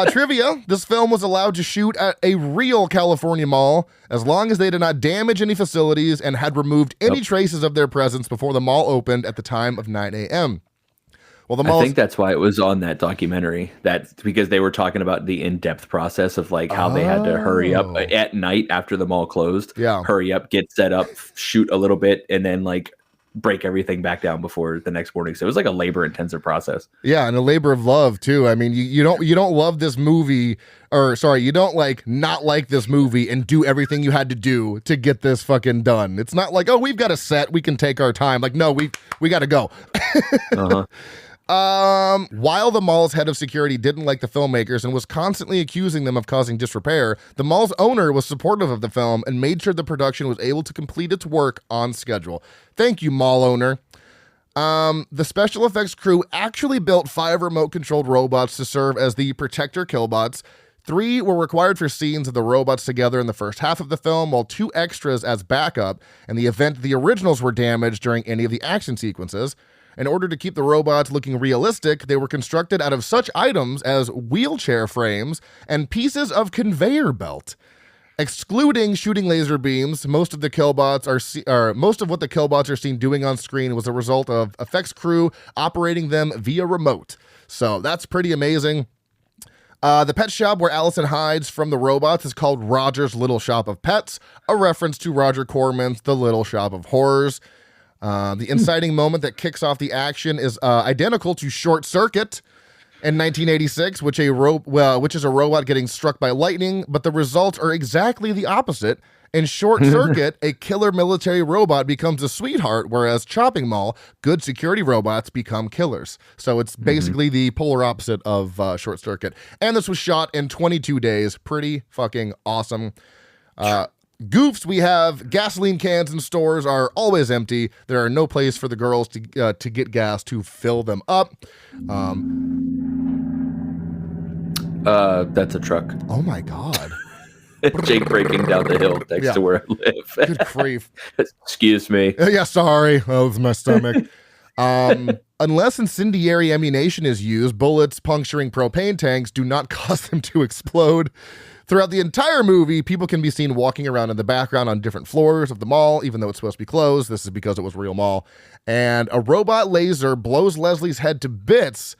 Trivia, this film was allowed to shoot at a real California mall as long as they did not damage any facilities and had removed any traces of their presence before the mall opened at the time of 9 a.m. Well, I think that's why it was on that documentary. That's because they were talking about the in-depth process of like how they had to hurry up at night after the mall closed. Yeah. Hurry up, get set up, shoot a little bit, and then like break everything back down before the next morning. So it was like a labor-intensive process. Yeah, and a labor of love too. I mean, you don't love this movie, or sorry, you don't like not like this movie and do everything you had to do to get this fucking done. It's not like, oh, we've got a set, we can take our time. Like, no, we got to go. While the mall's head of security didn't like the filmmakers and was constantly accusing them of causing disrepair, the mall's owner was supportive of the film and made sure the production was able to complete its work on schedule. Thank you, mall owner. The special effects crew actually built 5 remote-controlled robots to serve as the Protector Killbots. 3 were required for scenes of the robots together in the first half of the film, while 2 extras as backup in the event the originals were damaged during any of the action sequences. In order to keep the robots looking realistic, they were constructed out of such items as wheelchair frames and pieces of conveyor belt. Excluding shooting laser beams, most of what the Killbots are seen doing on screen was a result of effects crew operating them via remote. So that's pretty amazing. The pet shop where Allison hides from the robots is called Roger's Little Shop of Pets, a reference to Roger Corman's The Little Shop of Horrors. The inciting moment that kicks off the action is identical to Short Circuit in 1986, which is a robot getting struck by lightning, but the results are exactly the opposite. In Short Circuit, a killer military robot becomes a sweetheart, whereas Chopping Mall, good security robots become killers. So it's basically the polar opposite of Short Circuit. And this was shot in 22 days. Pretty fucking awesome. Goofs, we have gasoline cans in stores are always empty. There are no place for the girls to get gas to fill them up. That's a truck. Oh my God. Jake breaking down the hill next to where I live. Good grief. Excuse me. Yeah, sorry. Oh, it was my stomach. Unless incendiary ammunition is used, bullets puncturing propane tanks do not cause them to explode. Throughout the entire movie, people can be seen walking around in the background on different floors of the mall, even though it's supposed to be closed. This is because it was a real mall. And a robot laser blows Leslie's head to bits.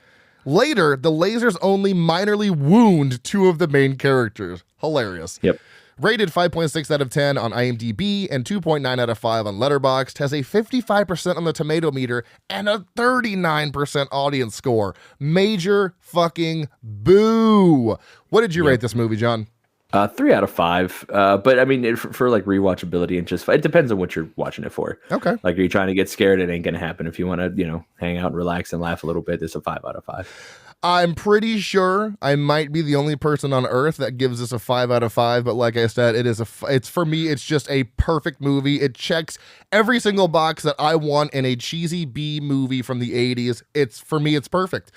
Later, the lasers only minorly wound two of the main characters. Hilarious. Yep. Rated 5.6 out of 10 on IMDb and 2.9 out of 5 on Letterboxd, has a 55% on the tomato meter and a 39% audience score. Major fucking boo. What did you rate this movie, John? 3 out of 5. But I mean, for like rewatchability and just, it depends on what you're watching it for. Okay. Like, are you trying to get scared? It ain't going to happen. If you want to, hang out and relax and laugh a little bit, it's a 5 out of 5. I'm pretty sure I might be the only person on earth that gives this a 5 out of 5. But like I said, it's for me, it's just a perfect movie. It checks every single box that I want in a cheesy B movie from the 80s. For me, it's perfect.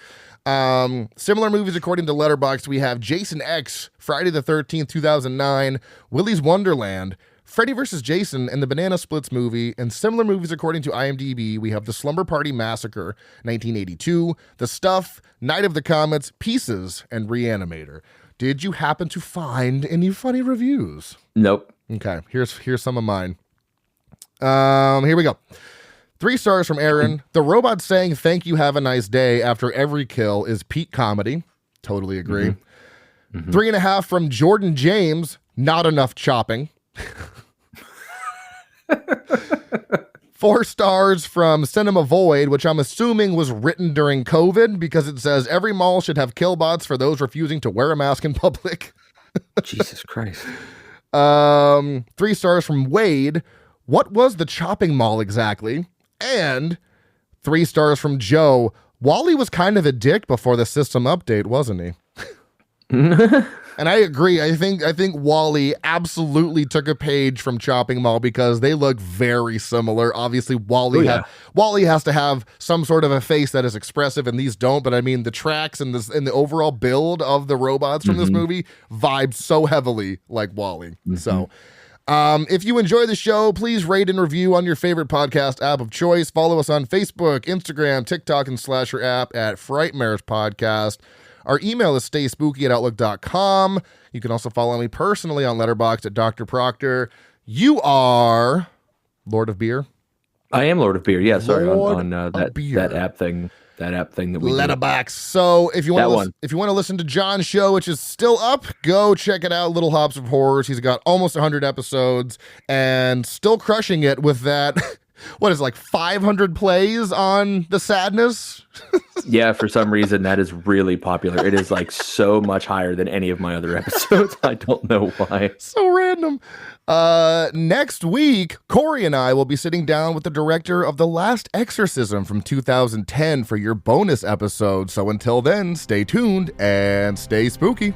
Similar movies according to Letterboxd, we have Jason X, Friday the 13th, 2009, Willy's Wonderland, Freddy vs. Jason, and the Banana Splits movie. And similar movies according to IMDb, we have The Slumber Party Massacre, 1982, The Stuff, Night of the Comets, Pieces, and Reanimator. Did you happen to find any funny reviews? Nope. Okay, here's some of mine. Here we go. 3 stars from Aaron. The robot saying "thank you, have a nice day" after every kill is peak comedy. Totally agree. 3.5 from Jordan James. Not enough chopping. 4 stars from Cinema Void, which I'm assuming was written during COVID because it says every mall should have kill bots for those refusing to wear a mask in public. Jesus Christ. 3 stars from Wade. What was the chopping mall exactly? And 3 stars from Joe. Wally was kind of a dick before the system update, wasn't he? And I agree. I think Wally absolutely took a page from Chopping Mall because they look very similar. Obviously, Wally has to have some sort of a face that is expressive, and these don't. But I mean, the tracks and the overall build of the robots from this movie vibe so heavily like Wally. So. If you enjoy the show, please rate and review on your favorite podcast app of choice. Follow us on Facebook, Instagram, TikTok, and Slasher app at frightmarespodcast. Our email is stayspooky@outlook.com. You can also follow me personally on Letterboxd at Dr. Proctor. You are Lord of Beer? I am Lord of Beer. Yeah, sorry, on Beer. that app thing that we Letterboxd. So if you want to listen to John's show, which is still up, go check it out. Little Hops of Horrors. He's got almost 100 episodes and still crushing it with that. What is it, like 500 plays on The Sadness? Yeah, for some reason that is really popular. It is like so much higher than any of my other episodes. I don't know why. So random. Next week, Corey and I will be sitting down with the director of The Last Exorcism from 2010 for your bonus episode. So until then, stay tuned and stay spooky.